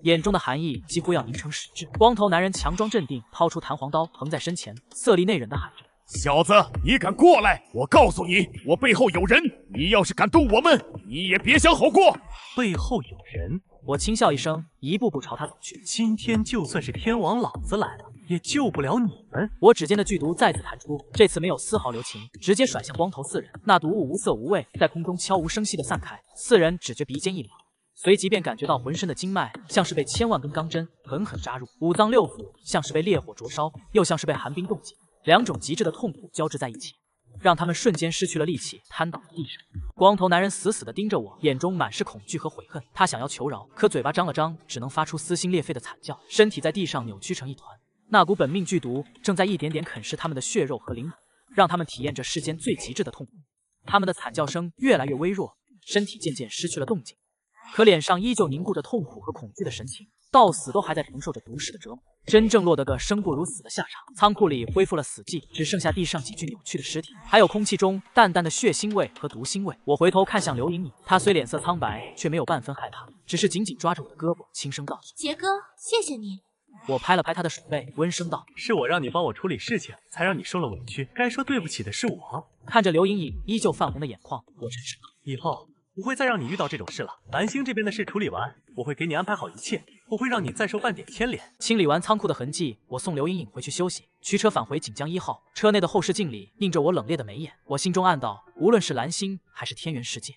眼中的寒意几乎要凝成实质。光头男人强装镇定，掏出弹簧刀横在身前，色厉内荏地喊着：“小子，你敢过来？我告诉你，我背后有人！你要是敢动我们，你也别想好过！”背后有人？我轻笑一声，一步步朝他走去。今天就算是天王老子来了，也救不了你们。我指尖的剧毒再次弹出，这次没有丝毫留情，直接甩向光头4人。那毒物无色无味，在空中悄无声息地散开。4人只觉鼻尖一凉，随即便感觉到浑身的经脉像是被1000万根钢针狠狠扎入，5脏6腑像是被烈火灼烧，又像是被寒冰冻结，2种极致的痛苦交织在一起，让他们瞬间失去了力气，瘫倒在地上。光头男人死死地盯着我，眼中满是恐惧和悔恨。他想要求饶，可嘴巴张了张，只能发出撕心裂肺的惨叫，身体在地上扭曲成一团。那股本命剧毒正在一点点啃噬他们的血肉和灵魂，让他们体验着世间最极致的痛苦。他们的惨叫声越来越微弱，身体渐渐失去了动静，可脸上依旧凝固着痛苦和恐惧的神情，到死都还在承受着毒誓的折磨，真正落得个生不如死的下场。仓库里恢复了死寂，只剩下地上几具扭曲的尸体，还有空气中淡淡的血腥味和毒腥味。我回头看向刘莹莹，她虽脸色苍白，却没有半分害怕，只是紧紧抓着我的胳膊，轻声道：“杰哥，谢谢你。”我拍了拍他的手背，温声道：“是我让你帮我处理事情，才让你受了委屈，该说对不起的是我。”看着刘莹莹依旧泛红的眼眶，我沉声道：“以后不会再让你遇到这种事了。蓝星这边的事处理完，我会给你安排好一切，不会让你再受半点牵连。”清理完仓库的痕迹，我送刘莹莹回去休息，驱车返回锦江1号。车内的后视镜里映着我冷冽的眉眼，我心中暗道，无论是蓝星还是天元世界，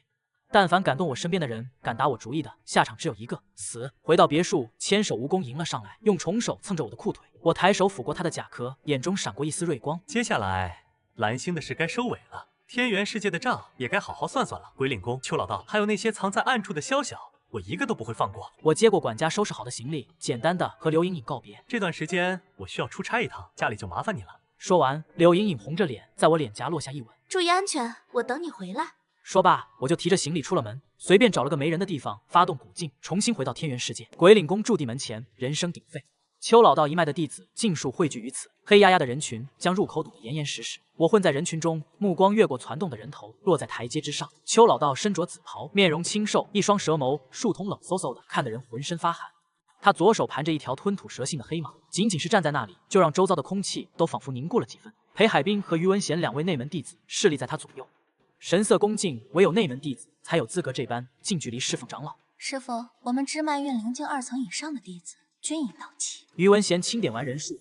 但凡敢动我身边的人，敢打我主意的，下场只有一个死。回到别墅，千手蜈蚣迎了上来，用虫手蹭着我的裤腿。我抬手抚过他的甲壳，眼中闪过一丝锐光。接下来，蓝星的事该收尾了，天元世界的账也该好好算算了。鬼岭宫、邱老道，还有那些藏在暗处的宵小，我一个都不会放过。我接过管家收拾好的行李，简单的和刘莹莹告别。这段时间我需要出差一趟，家里就麻烦你了。说完，刘莹莹红着脸在我脸颊落下一吻。注意安全，我等你回来。说罢，我就提着行李出了门，随便找了个没人的地方，发动古镜，重新回到天元世界。鬼岭宫驻地门前，人声鼎沸，邱老道一脉的弟子尽数汇聚于此，黑压压的人群将入口堵得严严实实。我混在人群中，目光越过攒动的人头，落在台阶之上。邱老道身着紫袍，面容清瘦，一双蛇眸竖瞳，冷飕飕的，看得人浑身发寒。他左手盘着一条吞吐蛇信的黑马，仅仅是站在那里，就让周遭的空气都仿佛凝固了几分。裴海滨和于文贤2位内门弟子侍立在他左右，神色恭敬，唯有内门弟子才有资格这般近距离侍奉长老。师傅，我们支脉院灵境2层以上的弟子均已到齐。于文贤清点完人数，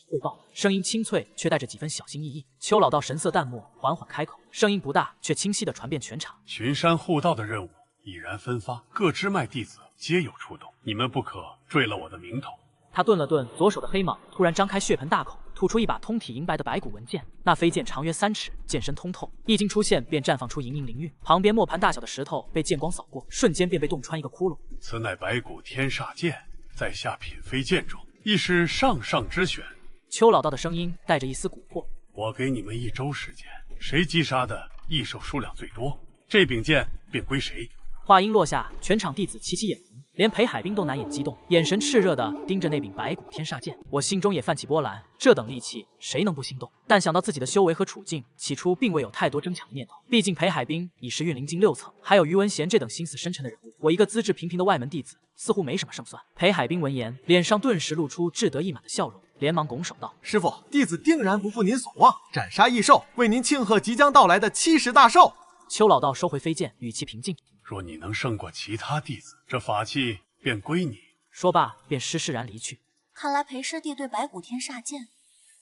汇报，声音清脆，却带着几分小心翼翼。邱老道神色淡漠，缓缓开口，声音不大，却清晰地传遍全场。巡山护道的任务已然分发，各支脉弟子皆有出动，你们不可坠了我的名头。他顿了顿，左手的黑蟒突然张开血盆大口，吐出一把通体银白的白骨文剑。那飞剑长约3尺，剑身通透，一经出现便绽放出莹莹灵韵。旁边磨盘大小的石头被剑光扫过，瞬间便被洞穿一个窟窿。此乃白骨天煞剑，在下品飞剑中亦是上上之选。邱老道的声音带着一丝蛊惑。我给你们1周时间，谁击杀的异兽数量最多，这柄剑便归谁。话音落下，全场弟子齐齐眼红，连裴海滨都难掩激动，眼神炽热地盯着那柄白骨天煞剑。我心中也泛起波澜，这等利器，谁能不心动？但想到自己的修为和处境，起初并未有太多争抢的念头。毕竟裴海滨已是运灵境6层，还有于文贤这等心思深沉的人物，我一个资质平平的外门弟子，似乎没什么胜算。裴海滨闻言，脸上顿时露出志得意满的笑容，连忙拱手道：“师傅，弟子定然不负您所望，斩杀异兽，为您庆贺即将到来的70大寿。”邱老道收回飞剑，语气平静。若你能胜过其他弟子，这法器便归你。说罢，便施施然离去。看来裴师弟对白骨天煞剑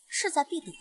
势在必得。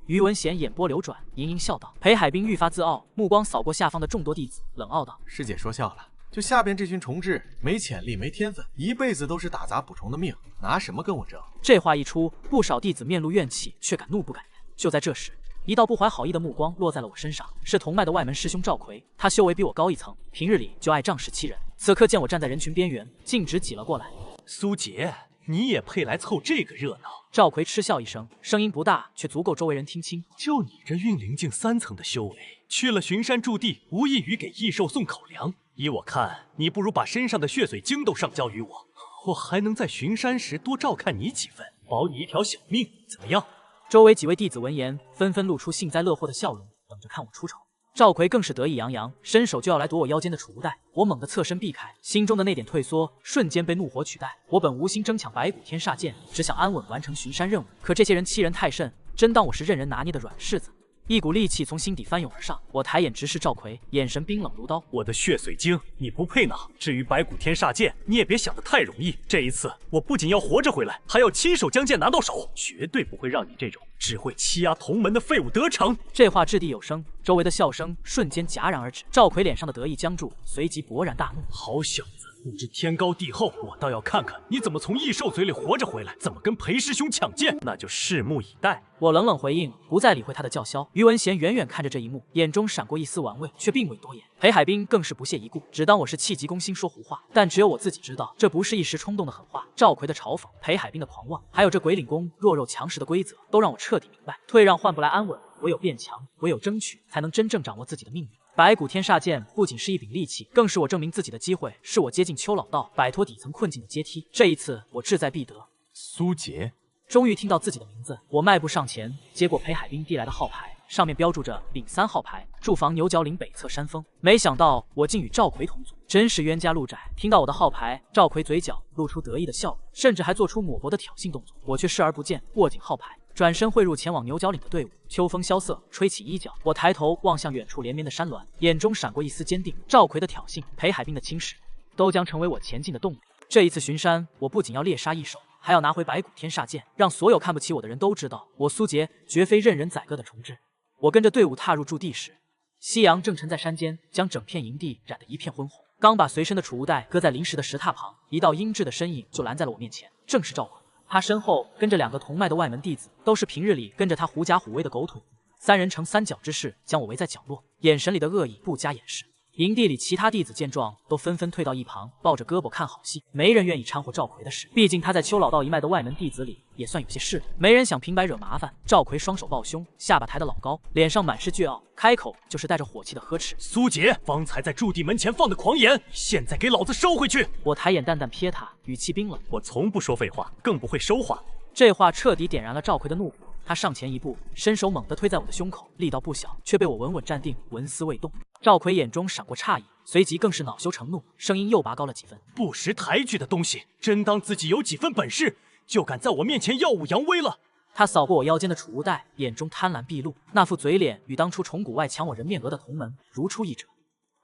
于文贤眼波流转，盈盈笑道。裴海滨愈发自傲，目光扫过下方的众多弟子，冷傲道：“师姐说笑了，就下边这群虫豸，没潜力没天分，一辈子都是打杂捕虫的命，拿什么跟我争？”这话一出，不少弟子面露怨气，却敢怒不敢言。就在这时，一道不怀好意的目光落在了我身上，是同脉的外门师兄赵奎。他修为比我高1层，平日里就爱仗势欺人。此刻见我站在人群边缘，径直挤了过来。苏杰，你也配来凑这个热闹？赵奎嗤笑一声，声音不大，却足够周围人听清。就你这运灵境3层的修为，去了巡山驻地，无异于给异兽送口粮。依我看，你不如把身上的血髓精都上交于我，我还能在巡山时多照看你几分，保你一条小命，怎么样？周围几位弟子闻言，纷纷露出幸灾乐祸的笑容，等着看我出丑。赵奎更是得意洋洋，伸手就要来夺我腰间的储物袋。我猛地侧身避开，心中的那点退缩瞬间被怒火取代。我本无心争抢白骨天煞剑，只想安稳完成巡山任务。可这些人欺人太甚，真当我是任人拿捏的软柿子？一股戾气从心底翻涌而上，我抬眼直视赵奎，眼神冰冷如刀。我的血髓精，你不配拿。至于白骨天煞剑，你也别想得太容易。这一次，我不仅要活着回来，还要亲手将剑拿到手，绝对不会让你这种只会欺压同门的废物得逞。这话掷地有声，周围的笑声瞬间戛然而止。赵奎脸上的得意僵住，随即勃然大怒：“好小子！不知天高地厚，我倒要看看你怎么从异兽嘴里活着回来，怎么跟裴师兄抢剑，那就拭目以待。”我冷冷回应，不再理会他的叫嚣。于文贤远远看着这一幕，眼中闪过一丝玩味，却并未多言。裴海滨更是不屑一顾，只当我是气急攻心说胡话。但只有我自己知道，这不是一时冲动的狠话。赵奎的嘲讽，裴海滨的狂妄，还有这鬼领宫弱肉强食的规则，都让我彻底明白，退让换不来安稳，唯有变强，唯有争取，才能真正掌握自己的命运。白骨天煞剑不仅是一柄利器，更是我证明自己的机会，是我接近邱老道、摆脱底层困境的阶梯。这一次，我志在必得。苏杰，终于听到自己的名字，我迈步上前，接过裴海滨递来的号牌，上面标注着丙3号牌，驻防牛角岭北侧山峰。没想到我竟与赵奎同族，真是冤家路窄。听到我的号牌，赵奎嘴角露出得意的笑容，甚至还做出抹脖的挑衅动作。我却视而不见，握紧号牌，转身汇入前往牛角岭的队伍。秋风萧瑟，吹起衣角，我抬头望向远处连绵的山峦，眼中闪过一丝坚定。赵奎的挑衅，裴海滨的轻视，都将成为我前进的动力。这一次巡山，我不仅要猎杀异兽，还要拿回白骨天煞剑，让所有看不起我的人都知道，我苏杰绝非任人宰割的虫豸。我跟着队伍踏入驻地时，夕阳正沉在山间，将整片营地染得一片昏红。刚把随身的储物袋搁在临时的石榻旁，一道英质的身影就拦在了我面前，正是赵奎。他身后跟着2个同脉的外门弟子，都是平日里跟着他狐假虎威的狗腿子。3人呈三角之势将我围在角落，眼神里的恶意不加掩饰。营地里其他弟子见状，都纷纷退到一旁，抱着胳膊看好戏，没人愿意掺和赵奎的事。毕竟他在邱老道一脉的外门弟子里也算有些势力，没人想平白惹麻烦。赵奎双手抱胸，下巴抬得老高，脸上满是倨傲，开口就是带着火气的呵斥：“苏杰，方才在驻地门前放的狂言，现在给老子收回去！”我抬眼淡淡瞥他，语气冰冷：“我从不说废话，更不会收话。”这话彻底点燃了赵奎的怒火。他上前一步，伸手猛地推在我的胸口，力道不小，却被我稳稳站定，纹丝未动。赵奎眼中闪过诧异，随即更是恼羞成怒，声音又拔高了几分：“不识抬举的东西，真当自己有几分本事，就敢在我面前耀武扬威了？”他扫过我腰间的储物袋，眼中贪婪毕露，那副嘴脸与当初虫谷外抢我人面额的同门如出一辙。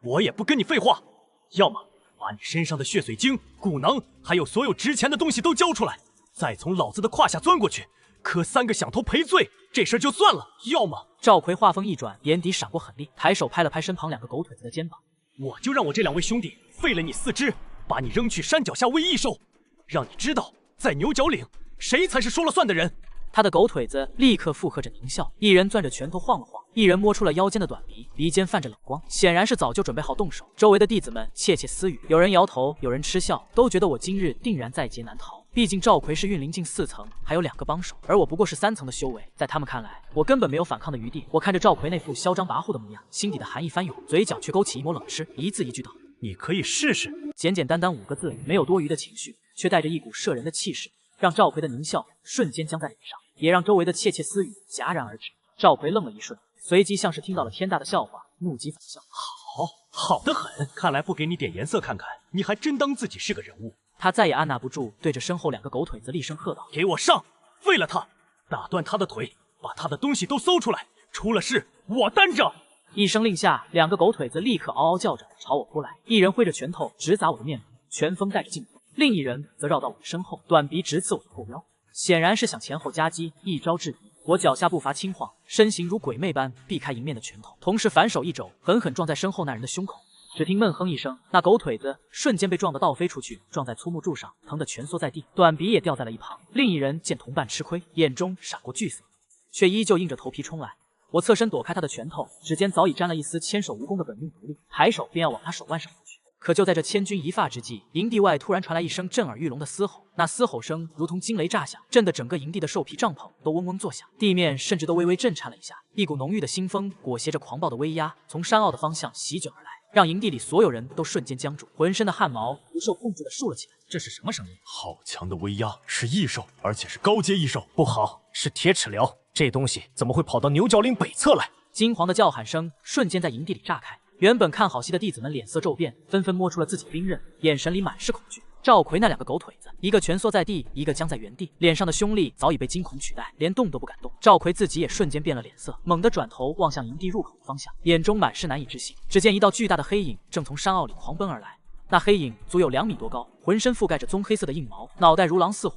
我也不跟你废话，要么把你身上的血髓精、骨囊，还有所有值钱的东西都交出来，再从老子的胯下钻过去，磕3个响头赔罪，这事儿就算了。要么……赵奎话锋一转，眼底闪过狠厉，抬手拍了拍身旁2个狗腿子的肩膀：“我就让我这2位兄弟废了你4肢，把你扔去山脚下喂异兽，让你知道在牛角岭谁才是说了算的人。他的狗腿子立刻附和着狞笑，一人攥着拳头晃了晃，一人摸出了腰间的短鼻，鼻尖泛着冷光，显然是早就准备好动手。周围的弟子们窃窃私语，有人摇头，有人嗤笑，都觉得我今日定然在劫难逃。毕竟赵奎是运灵境4层，还有2个帮手，而我不过是3层的修为，在他们看来，我根本没有反抗的余地。我看着赵奎那副嚣张跋扈的模样，心底的寒意翻涌，嘴角却勾起一抹冷嗤，一字一句道：“你可以试试。”简简单单5个字，没有多余的情绪，却带着一股摄人的气势，让赵奎的狞笑瞬间僵在脸上，也让周围的窃窃私语戛然而止。赵奎愣了一瞬，随即像是听到了天大的笑话，怒极反笑：“好得很！看来不给你点颜色看看，你还真当自己是个人物。”他再也按捺不住，对着身后2个狗腿子厉声喝道：“给我上！废了他，打断他的腿，把他的东西都搜出来，出了事我担着！”一声令下，2个狗腿子立刻嗷嗷叫着朝我扑来，一人挥着拳头直砸我的面部，拳锋带着劲风；另一人则绕到我的身后，短鼻直刺我的后腰，显然是想前后夹击，一招制敌。我脚下步伐轻晃，身形如鬼魅般避开迎面的拳头，同时反手一肘，狠狠撞在身后那人的胸口。只听闷哼一声，那狗腿子瞬间被撞得倒飞出去，撞在粗木柱上，疼得蜷缩在地，短鼻也掉在了一旁。另一人见同伴吃亏，眼中闪过惧色，却依旧硬着头皮冲来。我侧身躲开他的拳头，指尖早已沾了一丝千手蜈蚣的本命毒力，抬手便要往他手腕上扑去。可就在这千钧一发之际，营地外突然传来一声震耳欲聋的嘶吼，那嘶吼声如同惊雷炸响，震得整个营地的兽皮帐篷都嗡嗡作响，地面甚至都微微震颤了一下。一股浓郁的腥风裹挟着狂暴的威压，从山坳的方向席卷而来，让营地里所有人都瞬间僵住，浑身的汗毛不受控制的竖了起来。这是什么声音？好强的威压，是异兽，而且是高阶异兽。不好，是铁齿鹩，这东西怎么会跑到牛角岭北侧来？惊惶的叫喊声瞬间在营地里炸开。原本看好戏的弟子们脸色骤变，纷纷摸出了自己兵刃，眼神里满是恐惧。赵奎那2个狗腿子，一个蜷缩在地，一个僵在原地，脸上的凶戾早已被惊恐取代，连动都不敢动。赵奎自己也瞬间变了脸色，猛地转头望向营地入口的方向，眼中满是难以置信。只见一道巨大的黑影正从山坳里狂奔而来，那黑影足有2米多高，浑身覆盖着棕黑色的硬毛，脑袋如狼似虎，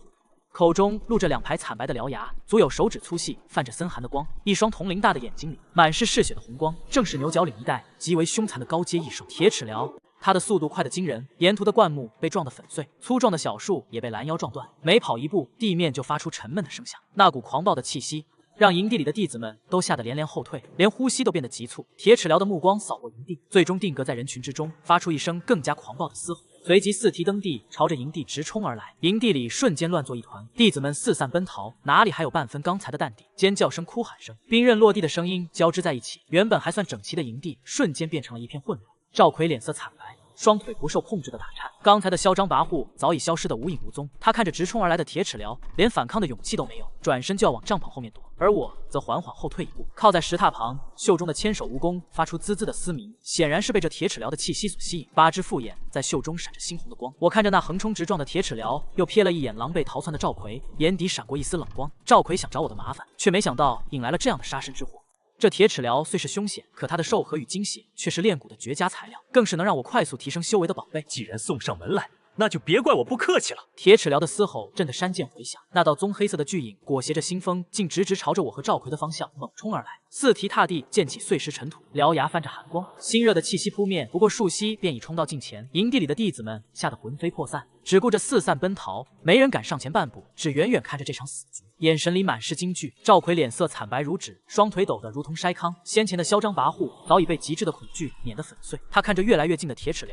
口中露着2排惨白的獠牙，足有手指粗细，泛着森寒的光，一双铜铃大的眼睛里满是嗜血的红光，正是牛角岭一带极为凶残的高阶异兽铁齿鹩。它的速度快得惊人，沿途的灌木被撞得粉碎，粗壮的小树也被拦腰撞断，每跑一步，地面就发出沉闷的声响。那股狂暴的气息让营地里的弟子们都吓得连连后退，连呼吸都变得急促。铁齿鹩的目光扫过营地，最终定格在人群之中，发出一声更加狂暴的嘶吼，随即4蹄蹬地，朝着营地直冲而来。营地里瞬间乱作一团，弟子们四散奔逃，哪里还有半分刚才的淡定？尖叫声、哭喊声、兵刃落地的声音交织在一起，原本还算整齐的营地瞬间变成了一片混乱。赵奎脸色惨白，双腿不受控制的打颤，刚才的嚣张跋扈早已消失得无影无踪。他看着直冲而来的铁齿鹩，连反抗的勇气都没有，转身就要往帐篷后面躲，而我则缓缓后退一步，靠在石榻旁，袖中的千手蜈蚣发出滋滋的嘶鸣，显然是被这铁齿鹩的气息所吸引，8只复眼在袖中闪着猩红的光。我看着那横冲直撞的铁齿鹩，又瞥了一眼狼狈逃窜的赵奎，眼底闪过一丝冷光。赵奎想找我的麻烦，却没想到引来了这样的杀身之祸。这铁齿鹩虽是凶险，可它的兽核与精血却是炼蛊的绝佳材料，更是能让我快速提升修为的宝贝。既然送上门来，那就别怪我不客气了。铁齿鹩的嘶吼震得山涧回响，那道棕黑色的巨影裹挟着腥风，竟直直朝着我和赵奎的方向猛冲而来。4蹄踏地，溅起碎石尘土，獠牙泛着寒光，腥热的气息扑面，不过数息便已冲到近前。营地里的弟子们吓得魂飞魄散，只顾着四散奔逃，没人敢上前半步，只远远看着这场死局，眼神里满是惊惧。赵奎脸色惨白如纸，双腿抖得如同筛糠，先前的嚣张跋扈早已被极致的恐惧碾得粉碎。他看着越来越近的铁齿鹩，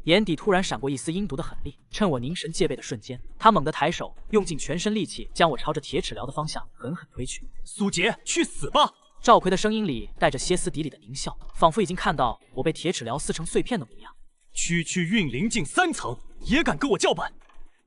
眼底突然闪过一丝阴毒的狠戾，趁我凝神戒备的瞬间，他猛地抬手，用尽全身力气将我朝着铁齿鹩的方向狠狠推去。苏杰，去死吧！赵奎的声音里带着歇斯底里的狞笑，仿佛已经看到我被铁齿鹩撕成碎片的模样。区区运灵境3层，也敢跟我叫板？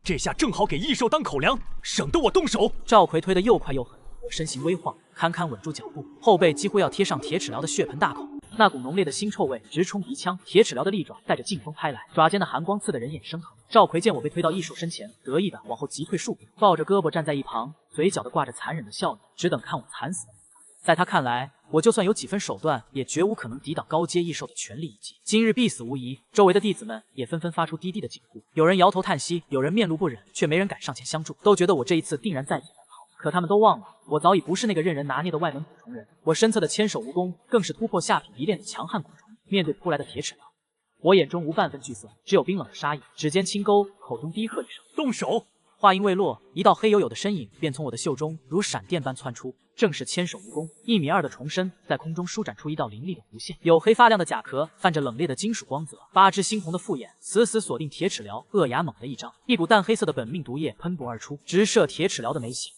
这下正好给异兽当口粮，省得我动手。赵奎推得又快又狠，我身形微晃，堪堪稳住脚步，后背几乎要贴上铁齿鹩的血盆大口。那股浓烈的腥臭味直冲鼻腔，铁齿鹩的利爪带着劲风拍来，爪尖的寒光刺得人眼生疼。赵奎见我被推到异兽身前，得意的往后急退数步，抱着胳膊站在一旁，嘴角的挂着残忍的笑意，只等看我惨死。在他看来，我就算有几分手段，也绝无可能抵挡高阶异兽的全力一击，今日必死无疑。周围的弟子们也纷纷发出低低的惊呼，有人摇头叹息，有人面露不忍，却没人敢上前相助，都觉得我这一次定然在劫难逃。可他们都忘了，我早已不是那个任人拿捏的外门捕虫人，我身侧的千手蜈蚣更是突破下品一练的强悍蛊虫。面对扑来的铁齿鹩，我眼中无半分惧色，只有冰冷的杀意。指尖轻勾，口中低喝一声：“动手！”话音未落，一道黑黝黝的身影便从我的袖中如闪电般窜出，正是千手蜈蚣。1.2米的重身在空中舒展出一道凌厉的弧线，黝黑发亮的甲壳泛着冷冽的金属光泽，8只猩红的复眼死死锁定铁齿鹩，恶牙猛地一张，一股淡黑色的本命毒液喷薄而出，直射铁齿鹩的眉心。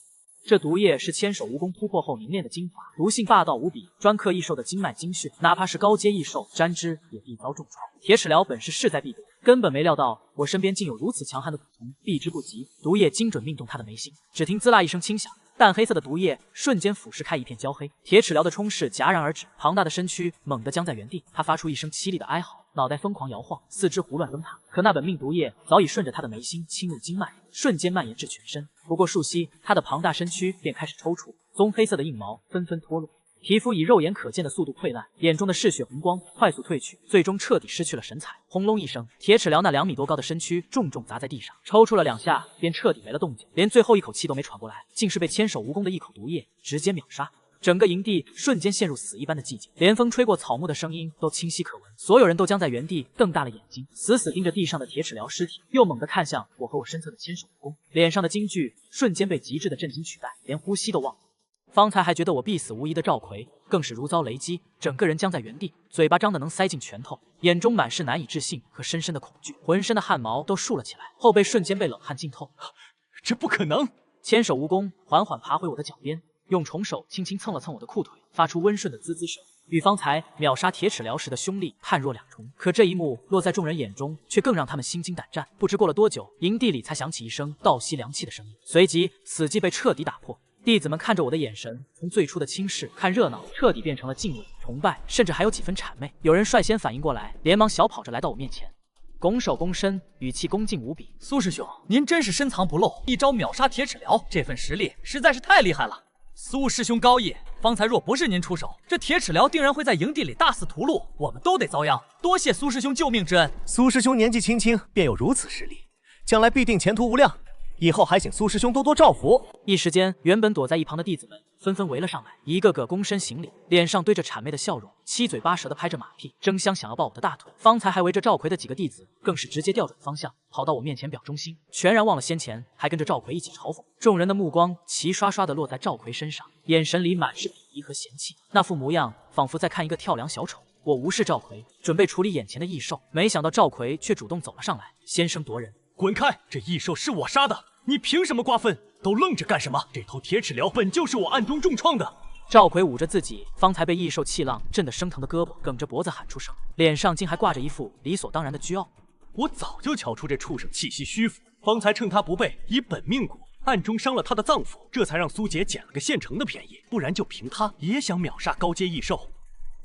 这毒液是千手蜈蚣突破后凝练的精华，毒性霸道无比，专克异兽的经脉精血，哪怕是高阶异兽沾之也必遭重创。铁齿鹩本是势在必得，根本没料到我身边竟有如此强悍的土童，避之不及，毒液精准命中他的眉心。只听滋啦一声轻响，淡黑色的毒液瞬间腐蚀开一片焦黑，铁齿鹩的冲势戛然而止，庞大的身躯猛地僵在原地，他发出一声凄厉的哀嚎，脑袋疯狂摇晃，四肢胡乱奔爬。可那本命毒液早已顺着他的眉心侵入经脉，瞬间蔓延至全身。不过数息，他的庞大身躯便开始抽搐，棕黑色的硬毛纷纷脱落，皮肤以肉眼可见的速度溃烂，眼中的嗜血红光快速褪去，最终彻底失去了神采。轰隆一声，铁齿鹩那2米多高的身躯重重砸在地上，抽搐了2下，便彻底没了动静，连最后一口气都没喘过来，竟是被千手蜈蚣的一口毒液直接秒杀。整个营地瞬间陷入死一般的寂静，连风吹过草木的声音都清晰可闻。所有人都僵在原地，瞪大了眼睛，死死盯着地上的铁齿鹩尸体，又猛地看向我和我身侧的千手蜈蚣，脸上的惊惧瞬间被极致的震惊取代，连呼吸都忘了。方才还觉得我必死无疑的赵奎，更是如遭雷击，整个人僵在原地，嘴巴张得能塞进拳头，眼中满是难以置信和深深的恐惧，浑身的汗毛都竖了起来，后背瞬间被冷汗浸透。这不可能！千手蜈蚣缓缓爬回我的脚边，用虫手轻轻蹭了蹭我的裤腿，发出温顺的滋滋声，与方才秒杀铁齿鹩时的凶力判若两重。可这一幕落在众人眼中，却更让他们心惊胆战。不知过了多久，营地里才响起一声倒吸凉气的声音，随即死寂被彻底打破。弟子们看着我的眼神，从最初的轻视看热闹，彻底变成了敬畏、崇拜，甚至还有几分谄媚。有人率先反应过来，连忙小跑着来到我面前，拱手躬身，语气恭敬无比：“苏师兄，您真是深藏不露，一招秒杀铁齿鹩，这份实力实在是太厉害了。苏师兄高义，方才若不是您出手，这铁齿鹩定然会在营地里大肆屠戮，我们都得遭殃。多谢苏师兄救命之恩。苏师兄年纪轻轻，便有如此实力，将来必定前途无量。以后还请苏师兄多多照拂。”一时间，原本躲在一旁的弟子们纷纷围了上来，一个个躬身行礼，脸上堆着谄媚的笑容，七嘴八舌的拍着马屁，争相想要抱我的大腿。方才还围着赵奎的几个弟子，更是直接调转方向，跑到我面前表忠心，全然忘了先前还跟着赵奎一起嘲讽。众人的目光齐刷刷的落在赵奎身上，眼神里满是鄙夷和嫌弃，那副模样仿佛在看一个跳梁小丑。我无视赵奎，准备处理眼前的异兽，没想到赵奎却主动走了上来，先声夺人：“滚开！这异兽是我杀的，你凭什么瓜分？都愣着干什么？这头铁齿鹩本就是我暗中重创的。”赵奎捂着自己方才被异兽气浪震得生疼的胳膊，梗着脖子喊出声，脸上竟还挂着一副理所当然的倨傲。我早就瞧出这畜生气息虚浮，方才趁他不备，以本命蛊暗中伤了他的脏腑，这才让苏杰捡了个现成的便宜，不然就凭他也想秒杀高阶异兽。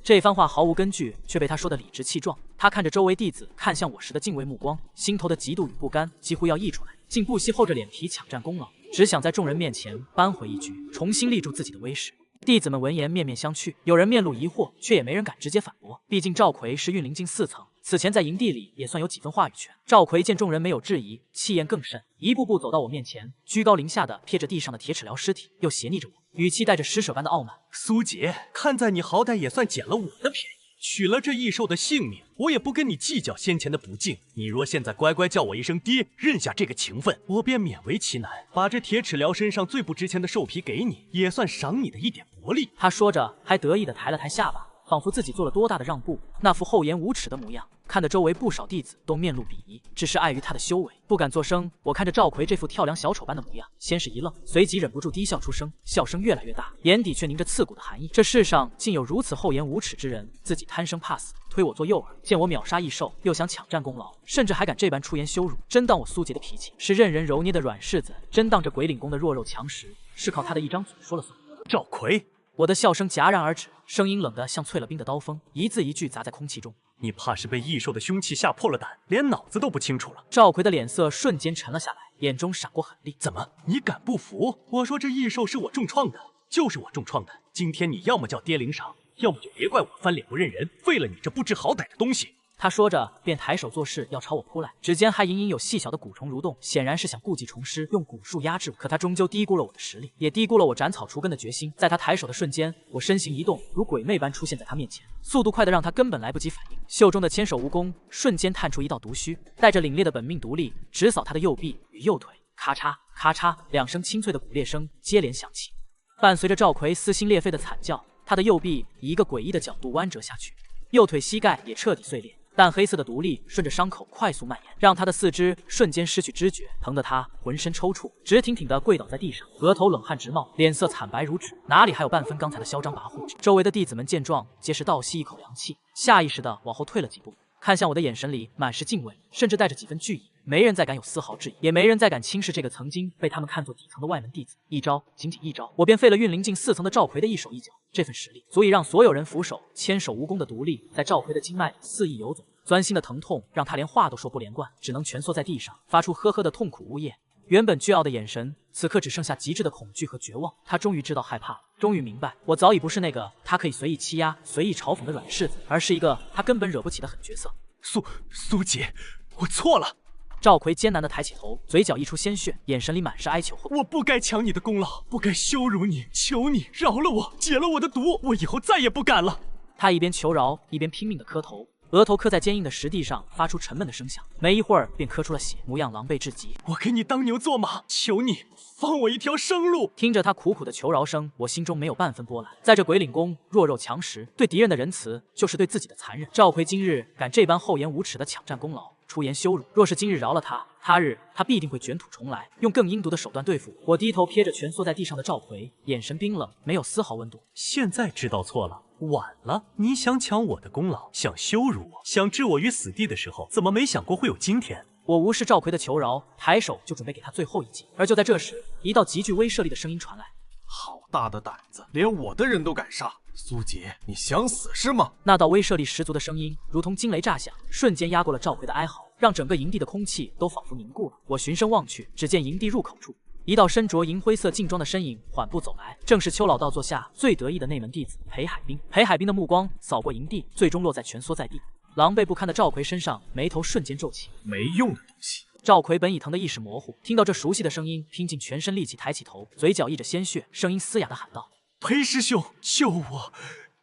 这番话毫无根据，却被他说得理直气壮。他看着周围弟子看向我时的敬畏目光，心头的嫉妒与不甘几乎要溢出来，竟不惜厚着脸皮抢占功劳，只想在众人面前扳回一局，重新立住自己的威势。弟子们闻言面面相觑，有人面露疑惑，却也没人敢直接反驳。毕竟赵奎是运灵境4层，此前在营地里也算有几分话语权。赵奎见众人没有质疑，气焰更甚，一步步走到我面前，居高临下的瞥着地上的铁齿鹩尸体，又斜睨着我，语气带着施舍般的傲慢：“苏杰，看在你好歹也算捡了我的便宜，取了这异兽的性命，我也不跟你计较先前的不敬。你若现在乖乖叫我一声爹，认下这个情分，我便勉为其难，把这铁齿鹩身上最不值钱的兽皮给你，也算赏你的一点薄利。”他说着，还得意地抬了抬下巴，仿佛自己做了多大的让步，那副厚颜无耻的模样，看得周围不少弟子都面露鄙夷，只是碍于他的修为，不敢作声。我看着赵奎这副跳梁小丑般的模样，先是一愣，随即忍不住低笑出声，笑声越来越大，眼底却凝着刺骨的寒意。这世上竟有如此厚颜无耻之人，自己贪生怕死，推我做诱饵，见我秒杀异兽，又想抢占功劳，甚至还敢这般出言羞辱，真当我苏杰的脾气是任人揉捏的软柿子，真当这鬼领宫的弱肉强食是靠他的一张嘴说了算。赵奎，我的笑声戛然而止，声音冷得像淬了冰的刀锋，一字一句砸在空气中。你怕是被异兽的凶器吓破了胆，连脑子都不清楚了。赵奎的脸色瞬间沉了下来，眼中闪过狠厉。怎么，你敢不服？我说这异兽是我重创的，就是我重创的。今天你要么叫爹领赏，要么就别怪我翻脸不认人，废了你这不知好歹的东西。他说着便抬手做事要朝我扑来，指尖还隐隐有细小的蛊虫蠕动，显然是想故技重施，用蛊术压制我。可他终究低估了我的实力，也低估了我斩草除根的决心。在他抬手的瞬间，我身形一动，如鬼魅般出现在他面前，速度快得让他根本来不及反应。袖中的千手蜈蚣瞬间探出一道毒须，带着凛冽的本命毒力直扫他的右臂与右腿。咔嚓咔嚓，2声清脆的骨裂声接连响起，伴随着赵奎撕心裂肺的惨叫，他的右臂以一个诡异的角度弯折下去，右腿膝盖也彻底碎裂。淡黑色的毒力顺着伤口快速蔓延，让他的四肢瞬间失去知觉，疼得他浑身抽搐，直挺挺地跪倒在地上，额头冷汗直冒，脸色惨白如纸，哪里还有半分刚才的嚣张跋扈。周围的弟子们见状，皆是倒吸一口凉气，下意识地往后退了几步，看向我的眼神里满是敬畏，甚至带着几分惧意。没人再敢有丝毫质疑，也没人再敢轻视这个曾经被他们看作底层的外门弟子。一招，仅仅一招，我便废了运灵境4层的赵奎的一手一脚。这份实力足以让所有人俯首。千手蜈蚣的毒力在赵奎的经脉里肆意游走，钻心的疼痛让他连话都说不连贯，只能蜷缩在地上，发出呵呵的痛苦呜咽。原本倨傲的眼神，此刻只剩下极致的恐惧和绝望。他终于知道害怕了，终于明白，我早已不是那个他可以随意欺压、随意嘲讽的软柿子，而是一个他根本惹不起的狠角色。苏姐，我错了。赵奎艰难地抬起头，嘴角溢出鲜血，眼神里满是哀求。我不该抢你的功劳，不该羞辱你，求你饶了我，解了我的毒，我以后再也不敢了。他一边求饶，一边拼命地磕头，额头磕在坚硬的石地上，发出沉闷的声响。没一会儿便磕出了血，模样狼狈至极。我给你当牛做马，求你放我一条生路。听着他苦苦的求饶声，我心中没有半分波澜。在这鬼岭宫，弱肉强食，对敌人的仁慈就是对自己的残忍。赵奎今日敢这般厚颜无耻地抢占功劳，出言羞辱，若是今日饶了他，他日他必定会卷土重来，用更阴毒的手段对付我。我低头瞥着蜷缩在地上的赵奎，眼神冰冷，没有丝毫温度。现在知道错了，晚了。你想抢我的功劳，想羞辱我，想置我于死地的时候，怎么没想过会有今天？我无视赵奎的求饶，抬手就准备给他最后一击。而就在这时，一道极具威慑力的声音传来：好大的胆子，连我的人都敢杀！苏杰，你想死是吗？那道威慑力十足的声音如同惊雷炸响，瞬间压过了赵奎的哀嚎，让整个营地的空气都仿佛凝固了。我循声望去，只见营地入口处，一道身着银灰色劲装的身影缓步走来，正是邱老道座下最得意的内门弟子裴海滨。裴海滨的目光扫过营地，最终落在蜷缩在地狼狈不堪的赵奎身上，眉头瞬间皱起。没用的东西！赵奎本已疼得意识模糊，听到这熟悉的声音，拼尽全身力气抬起头，嘴角溢着鲜血，声音嘶哑地喊道：裴师兄，救我！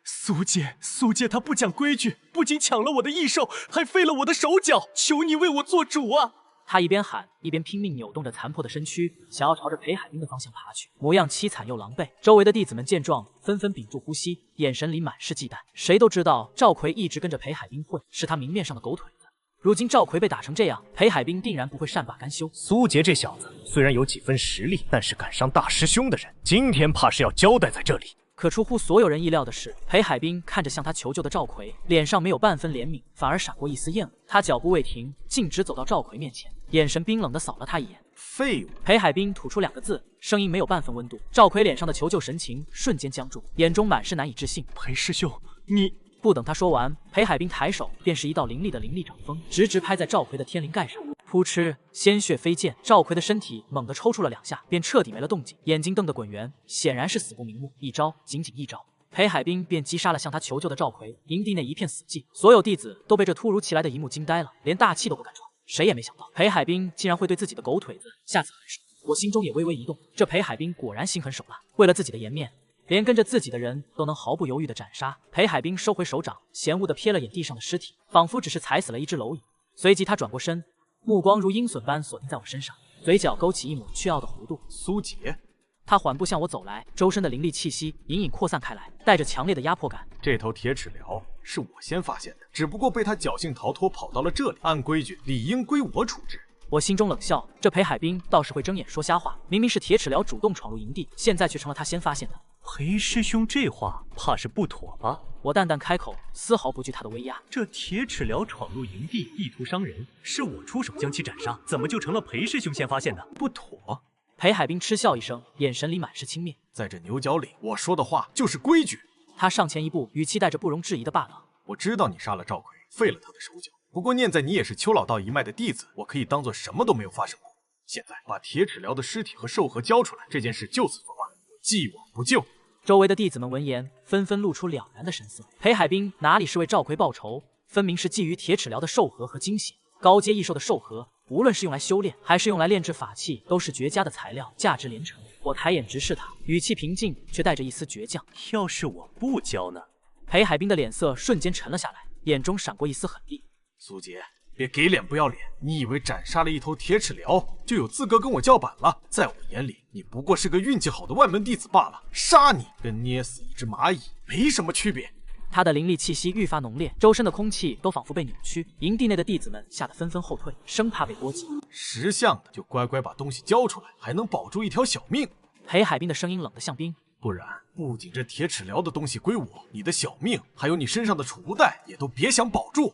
苏姐她不讲规矩，不仅抢了我的异兽，还废了我的手脚，求你为我做主啊！他一边喊，一边拼命扭动着残破的身躯，想要朝着裴海滨的方向爬去，模样凄惨又狼狈。周围的弟子们见状，纷纷屏住呼吸，眼神里满是忌惮。谁都知道赵奎一直跟着裴海滨混，是他明面上的狗腿子。如今赵奎被打成这样，裴海滨定然不会善罢甘休。苏杰这小子虽然有几分实力，但是敢伤大师兄的人，今天怕是要交代在这里。可出乎所有人意料的是，裴海滨看着向他求救的赵奎，脸上没有半分怜悯，反而闪过一丝厌恶。他脚步未停，径直走到赵奎面前，眼神冰冷地扫了他一眼。废物！裴海滨吐出2个字，声音没有半分温度。赵奎脸上的求救神情瞬间僵住，眼中满是难以置信。裴师兄，你……不等他说完，裴海滨抬手便是一道凌厉的灵力掌风，直直拍在赵奎的天灵盖上。噗嗤，鲜血飞溅，赵奎的身体猛地抽搐了2下，便彻底没了动静，眼睛瞪得滚圆，显然是死不瞑目。一招，仅仅一招，裴海滨便击杀了向他求救的赵奎。营地内一片死寂，所有弟子都被这突如其来的一幕惊呆了，连大气都不敢喘。谁也没想到，裴海滨竟然会对自己的狗腿子下此狠手。我心中也微微一动，这裴海滨果然心狠手辣，为了自己的颜面，连跟着自己的人都能毫不犹豫地斩杀。裴海滨收回手掌，嫌恶地瞥了眼地上的尸体，仿佛只是踩死了一只蝼蚁。随即他转过身，目光如鹰隼般锁定在我身上，嘴角勾起一抹倨傲的弧度。苏杰，他缓步向我走来，周身的灵力气息隐隐扩散开来，带着强烈的压迫感。这头铁齿鹩是我先发现的，只不过被他侥幸逃脱，跑到了这里，按规矩理应归我处置。我心中冷笑，这裴海滨倒是会睁眼说瞎话，明明是铁齿鹩主动闯入营地，现在却成了他先发现的。裴师兄这话怕是不妥吧？我淡淡开口，丝毫不惧他的威压。这铁齿鹩闯入营地，意图伤人，是我出手将其斩杀，怎么就成了裴师兄先发现的？不妥！裴海滨嗤笑一声，眼神里满是轻蔑。在这牛角岭，我说的话就是规矩。他上前一步，语气带着不容置疑的霸道。我知道你杀了赵奎，废了他的手脚，不过念在你也是邱老道一脉的弟子，我可以当做什么都没有发生过。现在把铁齿鹩的尸体和兽核交出来，这件事就此作罢，我既往不咎。周围的弟子们闻言，纷纷露出了然的神色。裴海滨哪里是为赵奎报仇，分明是觊觎铁齿疗的兽核和精血。高阶异兽的兽核，无论是用来修炼，还是用来炼制法器，都是绝佳的材料，价值连城。我抬眼直视他，语气平静，却带着一丝倔强。要是我不教呢？裴海滨的脸色瞬间沉了下来，眼中闪过一丝狠厉。苏杰，别给脸不要脸！你以为斩杀了一头铁齿疗就有资格跟我叫板了？在我眼里，你不过是个运气好的外门弟子罢了。杀你跟捏死一只蚂蚁没什么区别。他的灵力气息愈发浓烈，周身的空气都仿佛被扭曲。营地内的弟子们吓得纷纷后退，生怕被波及。识相的就乖乖把东西交出来，还能保住一条小命。裴海滨的声音冷得像冰。不然，不仅这铁齿疗的东西归我，你的小命，还有你身上的储物袋，也都别想保住。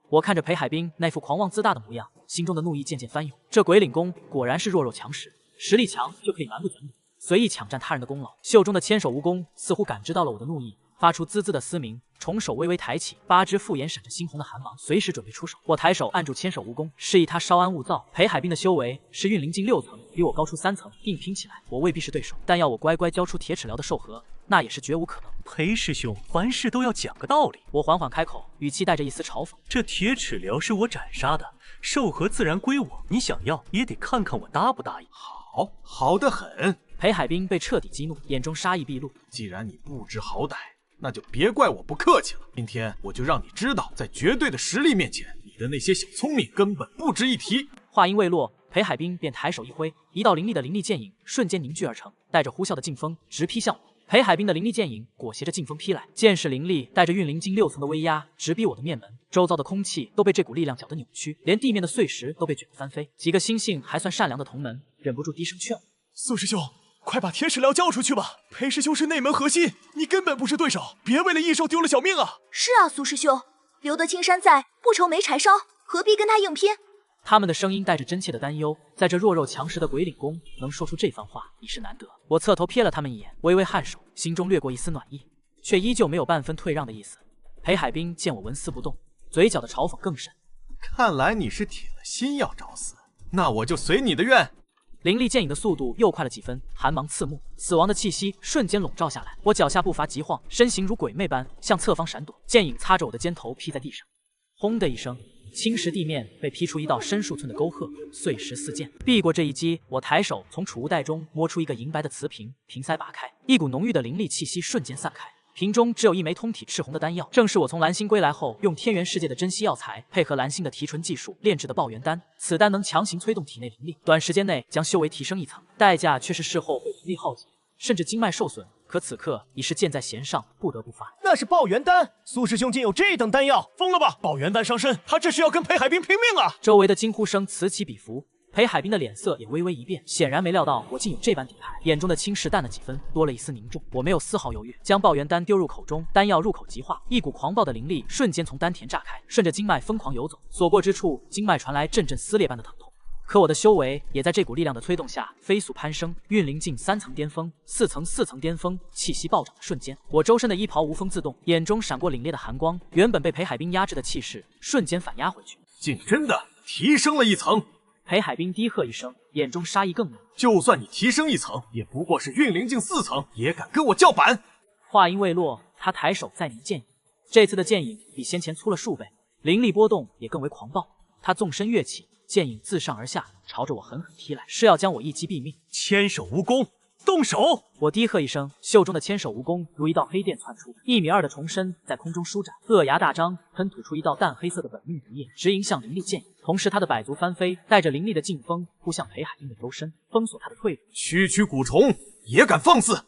我看着裴海滨那副狂妄自大的模样，心中的怒意渐渐翻涌。这鬼领宫果然是弱肉强食，实力强就可以蛮不讲理，随意抢占他人的功劳。袖中的千手蜈蚣似乎感知到了我的怒意，发出滋滋的嘶鸣，虫手微微抬起，8只复眼闪着猩红的寒芒，随时准备出手。我抬手按住千手蜈蚣，示意他稍安勿躁。裴海滨的修为是运灵境6层，比我高出3层，硬拼起来我未必是对手，但要我乖乖交出铁齿疗的兽核，那也是绝无可能。裴师兄，凡事都要讲个道理。我缓缓开口，语气带着一丝嘲讽。这铁齿疗是我斩杀的，兽核自然归我，你想要也得看看我答不答应。好得很。裴海滨被彻底激怒，眼中杀意毕露。既然你不知好歹，那就别怪我不客气了。今天我就让你知道，在绝对的实力面前，你的那些小聪明根本不值一提。话音未落，裴海滨便抬手一挥，一道凌厉的灵力剑影瞬间凝聚而成，带着呼啸的劲风直劈向我。裴海滨的灵力剑影裹挟着劲风劈来，剑势凌厉，带着运灵境6层的威压，直逼我的面门。周遭的空气都被这股力量搅得扭曲，连地面的碎石都被卷得翻飞。几个心性还算善良的同门忍不住低声劝我：“苏师兄，快把铁齿疗交出去吧！裴师兄是内门核心，你根本不是对手，别为了异兽丢了小命啊！”是啊，苏师兄，留得青山在，不愁没柴烧，何必跟他硬拼？他们的声音带着真切的担忧，在这弱肉强食的鬼领宫能说出这番话，已是难得。我侧头瞥了他们一眼，微微颔首，心中掠过一丝暖意，却依旧没有半分退让的意思。裴海滨见我纹丝不动，嘴角的嘲讽更甚。看来你是铁了心要找死，那我就随你的愿。灵力剑影的速度又快了几分，寒芒刺目，死亡的气息瞬间笼罩下来。我脚下步伐急晃，身形如鬼魅般向侧方闪躲，剑影擦着我的肩头劈在地上，轰的一声，青石地面被劈出一道深数寸的沟壑，碎石四溅。避过这一击，我抬手从储物袋中摸出一个银白的瓷瓶，瓶塞拔开，一股浓郁的灵力气息瞬间散开。瓶中只有一枚通体赤红的丹药，正是我从蓝星归来后用天元世界的珍稀药材配合蓝星的提纯技术炼制的爆元丹。此丹能强行催动体内灵力，短时间内将修为提升1层，代价却是事后会灵力耗竭，甚至经脉受损。可此刻已是箭在弦上，不得不发。那是爆元丹，苏师兄竟有这等丹药，疯了吧？爆元丹伤身，他这是要跟裴海滨拼命啊！周围的惊呼声此起彼伏。裴海滨的脸色也微微一变，显然没料到我竟有这般底牌，眼中的轻视淡了几分，多了一丝凝重。我没有丝毫犹豫，将爆元丹丢入口中，丹药入口即化，一股狂暴的灵力瞬间从丹田炸开，顺着经脉疯狂游走，所过之处，经脉传来阵阵撕裂般的疼痛。可我的修为也在这股力量的推动下飞速攀升，运灵境3层巅峰，4层巅峰，气息暴涨的瞬间，我周身的衣袍无风自动，眼中闪过凛冽的寒光，原本被裴海滨压制的气势瞬间反压回去，竟真的提升了1层。裴海滨低喝一声，眼中杀意更浓。就算你提升1层，也不过是运灵境4层，也敢跟我叫板？话音未落，他抬手再凝剑影，这次的剑影比先前粗了数倍，灵力波动也更为狂暴。他纵身跃起，剑影自上而下朝着我狠狠踢来，是要将我一击毙命。千手蜈蚣，动手！我低喝一声，袖中的千手蜈蚣如一道黑电窜出，1米2的虫身在空中舒展，颚牙大张，喷吐出一道淡黑色的本命毒液，直迎向灵力剑影。同时，他的百足翻飞，带着凌厉的劲风扑向裴海滨的周身，封锁他的退路。区区蛊虫也敢放肆！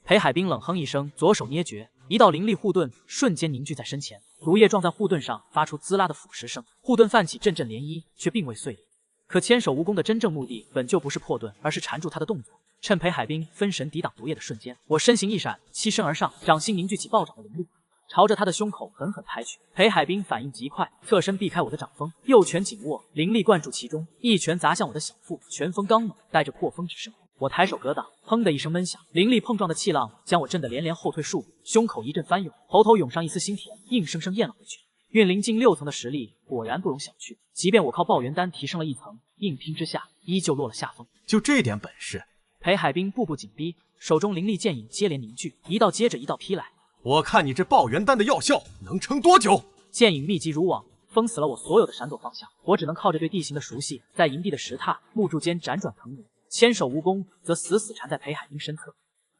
裴海滨冷哼一声，左手捏诀，一道灵力护盾瞬间凝聚在身前，毒液撞在护盾上，发出滋啦的腐蚀声，护盾泛起阵阵涟漪，却并未碎裂。可千手蜈蚣的真正目的本就不是破盾，而是缠住他的动作。趁裴海滨分神抵挡毒液的瞬间，我身形一闪，欺身而上，掌心凝聚起暴涨的灵力，朝着他的胸口狠狠拍去。裴海滨反应极快，侧身避开我的掌风，右拳紧握，灵力灌注其中，一拳砸向我的小腹，拳风刚猛，带着破风之声。我抬手格挡，砰的一声闷响，灵力碰撞的气浪将我震得连连后退数步，胸口一阵翻涌，喉头涌上一丝腥甜，硬生生咽了回去。运灵境6层的实力果然不容小觑，即便我靠爆元丹提升了1层，硬拼之下依旧落了下风。就这点本事？裴海滨步步紧逼，手中灵力剑影接连凝聚，一道接着一道劈来。我看你这爆元丹的药效能撑多久？剑影密集如网，封死了我所有的闪躲方向。我只能靠着对地形的熟悉，在营地的石榻、木柱间辗转腾挪。千手蜈蚣则死死缠在裴海滨身侧，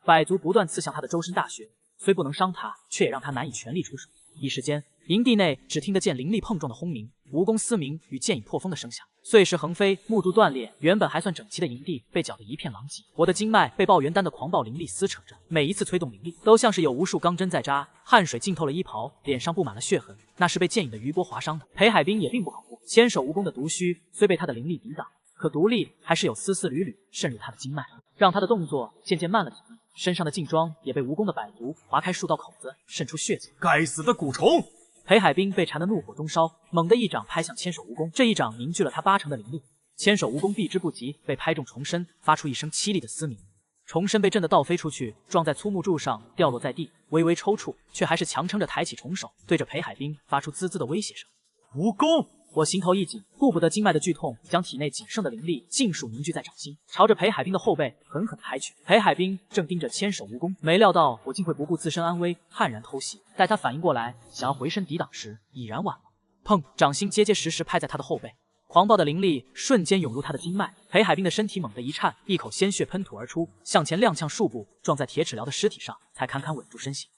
百足不断刺向他的周身大穴，虽不能伤他，却也让他难以全力出手。一时间，营地内只听得见灵力碰撞的轰鸣，蜈蚣嘶鸣与剑影破风的声响，碎石横飞，木柱断裂，原本还算整齐的营地被搅得一片狼藉。我的经脉被爆元丹的狂暴灵力撕扯着，每一次催动灵力，都像是有无数钢针在扎，汗水浸透了衣袍，脸上布满了血痕，那是被剑影的余波划伤的。裴海滨也并不好过，千手蜈蚣的毒须虽被他的灵力抵挡，可毒力还是有丝丝缕缕渗入他的经脉，让他的动作渐渐慢了几分。身上的劲装也被蜈蚣的百足划开数道口子，渗出血迹。该死的蛊虫！裴海滨被缠得怒火中烧，猛地一掌拍向千手蜈蚣，这一掌凝聚了他80%的灵力。千手蜈蚣避之不及，被拍中重身，发出一声凄厉的嘶鸣。重身被震得倒飞出去，撞在粗木柱上，掉落在地，微微抽搐，却还是强撑着抬起重手，对着裴海滨发出滋滋的威胁声。蜈蚣！我心头一紧，顾不得经脉的剧痛，将体内仅剩的灵力尽数凝聚在掌心，朝着裴海滨的后背狠狠地拍去。裴海滨正盯着千手蜈蚣，没料到我竟会不顾自身安危，悍然偷袭。待他反应过来，想要回身抵挡时，已然晚了。砰！掌心结结实实拍在他的后背，狂暴的灵力瞬间涌入他的经脉。裴海滨的身体猛地一颤，一口鲜血喷吐而出，向前踉跄数步，撞在铁齿寮的尸体上，才堪堪稳住身形。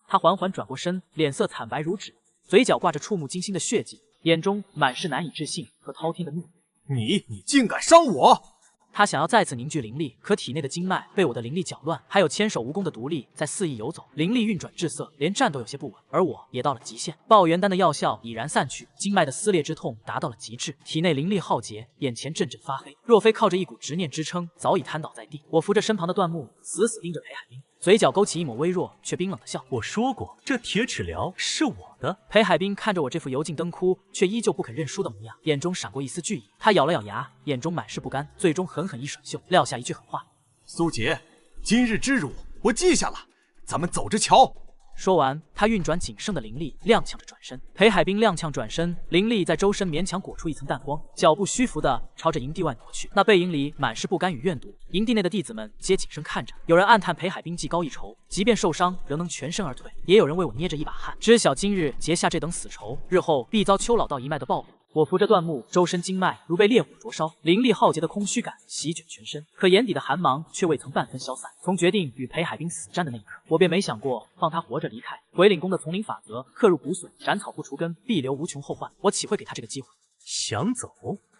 他缓缓转过身，脸色惨白如纸，嘴角挂着触目惊心的血迹，眼中满是难以置信和滔天的怒。你竟敢伤我！他想要再次凝聚灵力，可体内的经脉被我的灵力搅乱，还有千手蜈蚣的毒力在肆意游走，灵力运转滞涩，连站都有些不稳。而我也到了极限，爆元丹的药效已然散去，经脉的撕裂之痛达到了极致，体内灵力耗竭，眼前阵阵发黑。若非靠着一股执念支撑，早已瘫倒在地。我扶着身旁的段木，死死盯着裴海滨，嘴角勾起一抹微弱却冰冷的笑。我说过，这铁齿寮是我的。裴海滨看着我这副油尽灯枯却依旧不肯认输的模样，眼中闪过一丝惧意。他咬了咬牙，眼中满是不甘，最终狠狠一甩袖，撂下一句狠话：苏杰，今日之辱我记下了，咱们走着瞧。说完，他运转仅剩的灵力，踉跄着转身。裴海滨踉跄转身，灵力在周身勉强裹出一层淡光，脚步虚浮地朝着营地外挪去。那背影里满是不甘与怨毒。营地内的弟子们皆谨慎看着，有人暗叹裴海滨技高一筹，即便受伤仍能全身而退；也有人为我捏着一把汗，知晓今日结下这等死仇，日后必遭邱老道一脉的报复。我扶着段木，周身经脉如被烈火灼烧，灵力耗竭的空虚感席卷全身，可眼底的寒芒却未曾半分消散。从决定与裴海滨死战的那一刻，我便没想过放他活着离开。鬼岭宫的丛林法则，刻入骨髓，斩草不除根，必留无穷后患。我岂会给他这个机会？想走？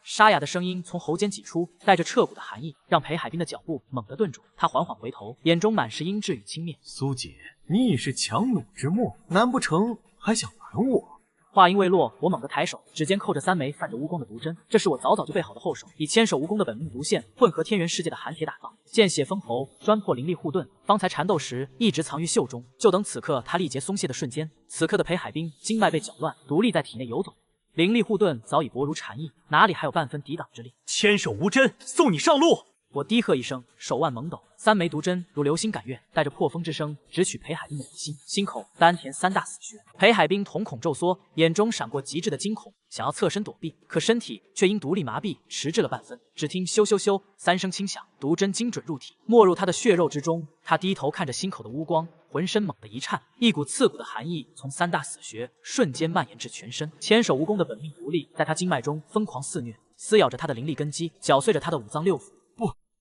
沙哑的声音从喉间挤出，带着彻骨的寒意，让裴海滨的脚步猛地顿住。他缓缓回头，眼中满是阴鸷与轻蔑。苏姐，你已是强弩之末，难不成还想玩我？话音未落，我猛地抬手，指尖扣着3枚泛着乌光的毒针，这是我早早就备好的后手，以千手蜈蚣的本命毒线混合天元世界的寒铁打造，见血封喉，专破灵力护盾。方才缠斗时一直藏于袖中，就等此刻他力竭松懈的瞬间。此刻的裴海滨经脉被搅乱，毒力在体内游走，灵力护盾早已薄如蝉翼，哪里还有半分抵挡之力？千手无针，送你上路！我低喝一声，手腕猛抖，3枚毒针如流星赶月，带着破风之声直取裴海滨的眉心、心口、丹田3大死穴。裴海滨瞳孔骤缩，眼中闪过极致的惊恐，想要侧身躲避，可身体却因毒力麻痹，迟滞了半分。只听咻咻咻3声轻响，毒针精准入体，没入他的血肉之中。他低头看着心口的乌光，浑身猛地一颤，一股刺骨的寒意从3大死穴瞬间蔓延至全身。千手蜈蚣的本命毒力在他经脉中疯狂肆虐，撕咬着他的灵力根基，搅碎着他的5脏6腑。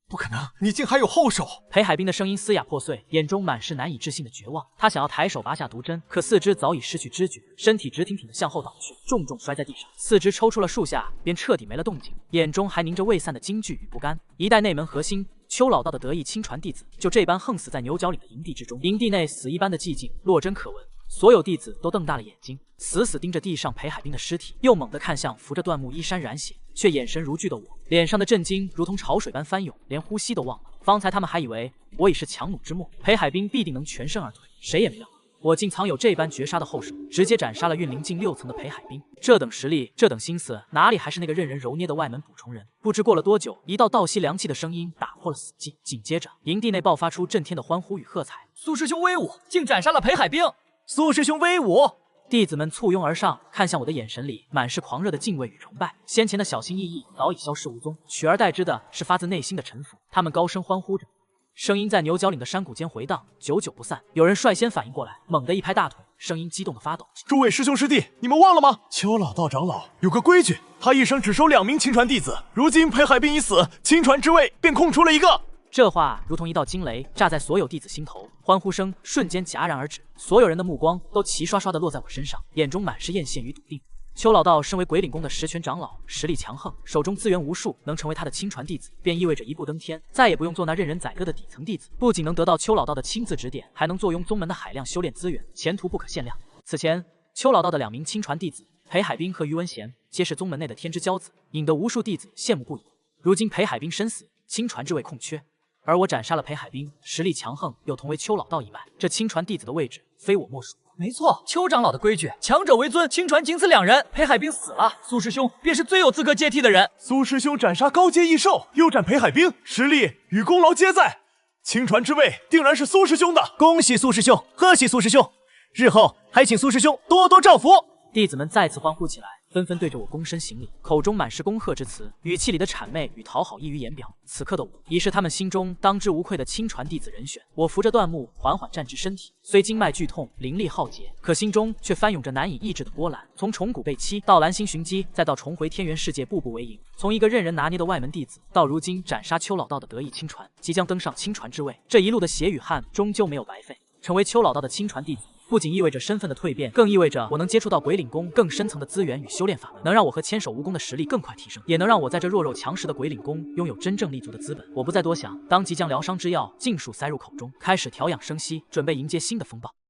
不可能，你竟还有后手！裴海滨的声音嘶哑破碎，眼中满是难以置信的绝望。他想要抬手拔下毒针，可四肢早已失去知觉，身体直挺挺的向后倒去，重重摔在地上，四肢抽出了数下，便彻底没了动静，眼中还凝着未散的惊惧与不甘。一代内门核心邱老道的得意亲传弟子，就这般横死在牛角岭的营地之中。营地内死一般的寂静，落针可闻。所有弟子都瞪大了眼睛，死死盯着地上裴海滨的尸体，又猛地看向扶着段木衣衫染血却眼神如炬的我，脸上的震惊如同潮水般翻涌，连呼吸都忘了。方才他们还以为我已是强弩之末，裴海滨必定能全身而退，谁也没料到我竟藏有这般绝杀的后手，直接斩杀了运灵境6层的裴海滨。这等实力，这等心思，哪里还是那个任人揉捏的外门捕虫人？不知过了多久，一道倒吸凉气的声音打破了死寂，紧接着营地内爆发出震天的欢呼与喝彩。苏师兄威武，竟斩杀了裴海滨！苏师兄威武！弟子们簇拥而上，看向我的眼神里满是狂热的敬畏与崇拜。先前的小心翼翼早已消失无踪，取而代之的是发自内心的臣服。他们高声欢呼着，声音在牛角岭的山谷间回荡，久久不散。有人率先反应过来，猛地一拍大腿，声音激动的发抖。诸位师兄师弟，你们忘了吗？邱老道长老有个规矩，他一生只收2名亲传弟子。如今裴海滨已死，亲传之位便空出了一个。这话如同一道惊雷，炸在所有弟子心头，欢呼声瞬间戛然而止，所有人的目光都齐刷刷地落在我身上，眼中满是艳羡与笃定。邱老道身为鬼岭宫的10权长老，实力强横，手中资源无数，能成为他的亲传弟子，便意味着一步登天，再也不用做那任人宰割的底层弟子。不仅能得到邱老道的亲自指点，还能坐拥宗门的海量修炼资源，前途不可限量。此前，邱老道的2名亲传弟子裴海滨和于文贤，皆是宗门内的天之骄子，引得无数弟子羡慕不已。如今裴海滨身死，亲传之位空缺，而我斩杀了裴海滨，实力强横，又同为邱老道一脉，这亲传弟子的位置非我莫属。没错，邱长老的规矩，强者为尊，亲传仅此2人。裴海滨死了，苏师兄便是最有资格接替的人。苏师兄斩杀高阶异兽，又斩裴海滨，实力与功劳皆在，亲传之位定然是苏师兄的。恭喜苏师兄，贺喜苏师兄！日后还请苏师兄多多照拂。弟子们再次欢呼起来，纷纷对着我躬身行礼，口中满是恭贺之词，语气里的谄媚与讨好溢于言表。此刻的我已是他们心中当之无愧的亲传弟子人选。我扶着断木，缓缓站直身体，虽经脉剧痛，灵力耗竭，可心中却翻涌着难以抑制的波澜。从重谷被欺到蓝星寻机，再到重回天元世界，步步为营。从一个任人拿捏的外门弟子，到如今斩杀邱老道的得意亲传，即将登上亲传之位，这一路的血与汗终究没有白费。成为邱老道的亲传弟子，不仅意味着身份的蜕变，更意味着我能接触到鬼岭宫更深层的资源与修炼法门，能让我和千手蜈蚣的实力更快提升，也能让我在这弱肉强食的鬼岭宫拥有真正立足的资本。我不再多想，当即将疗伤之药尽数塞入口中，开始调养生息，准备迎接新的风暴。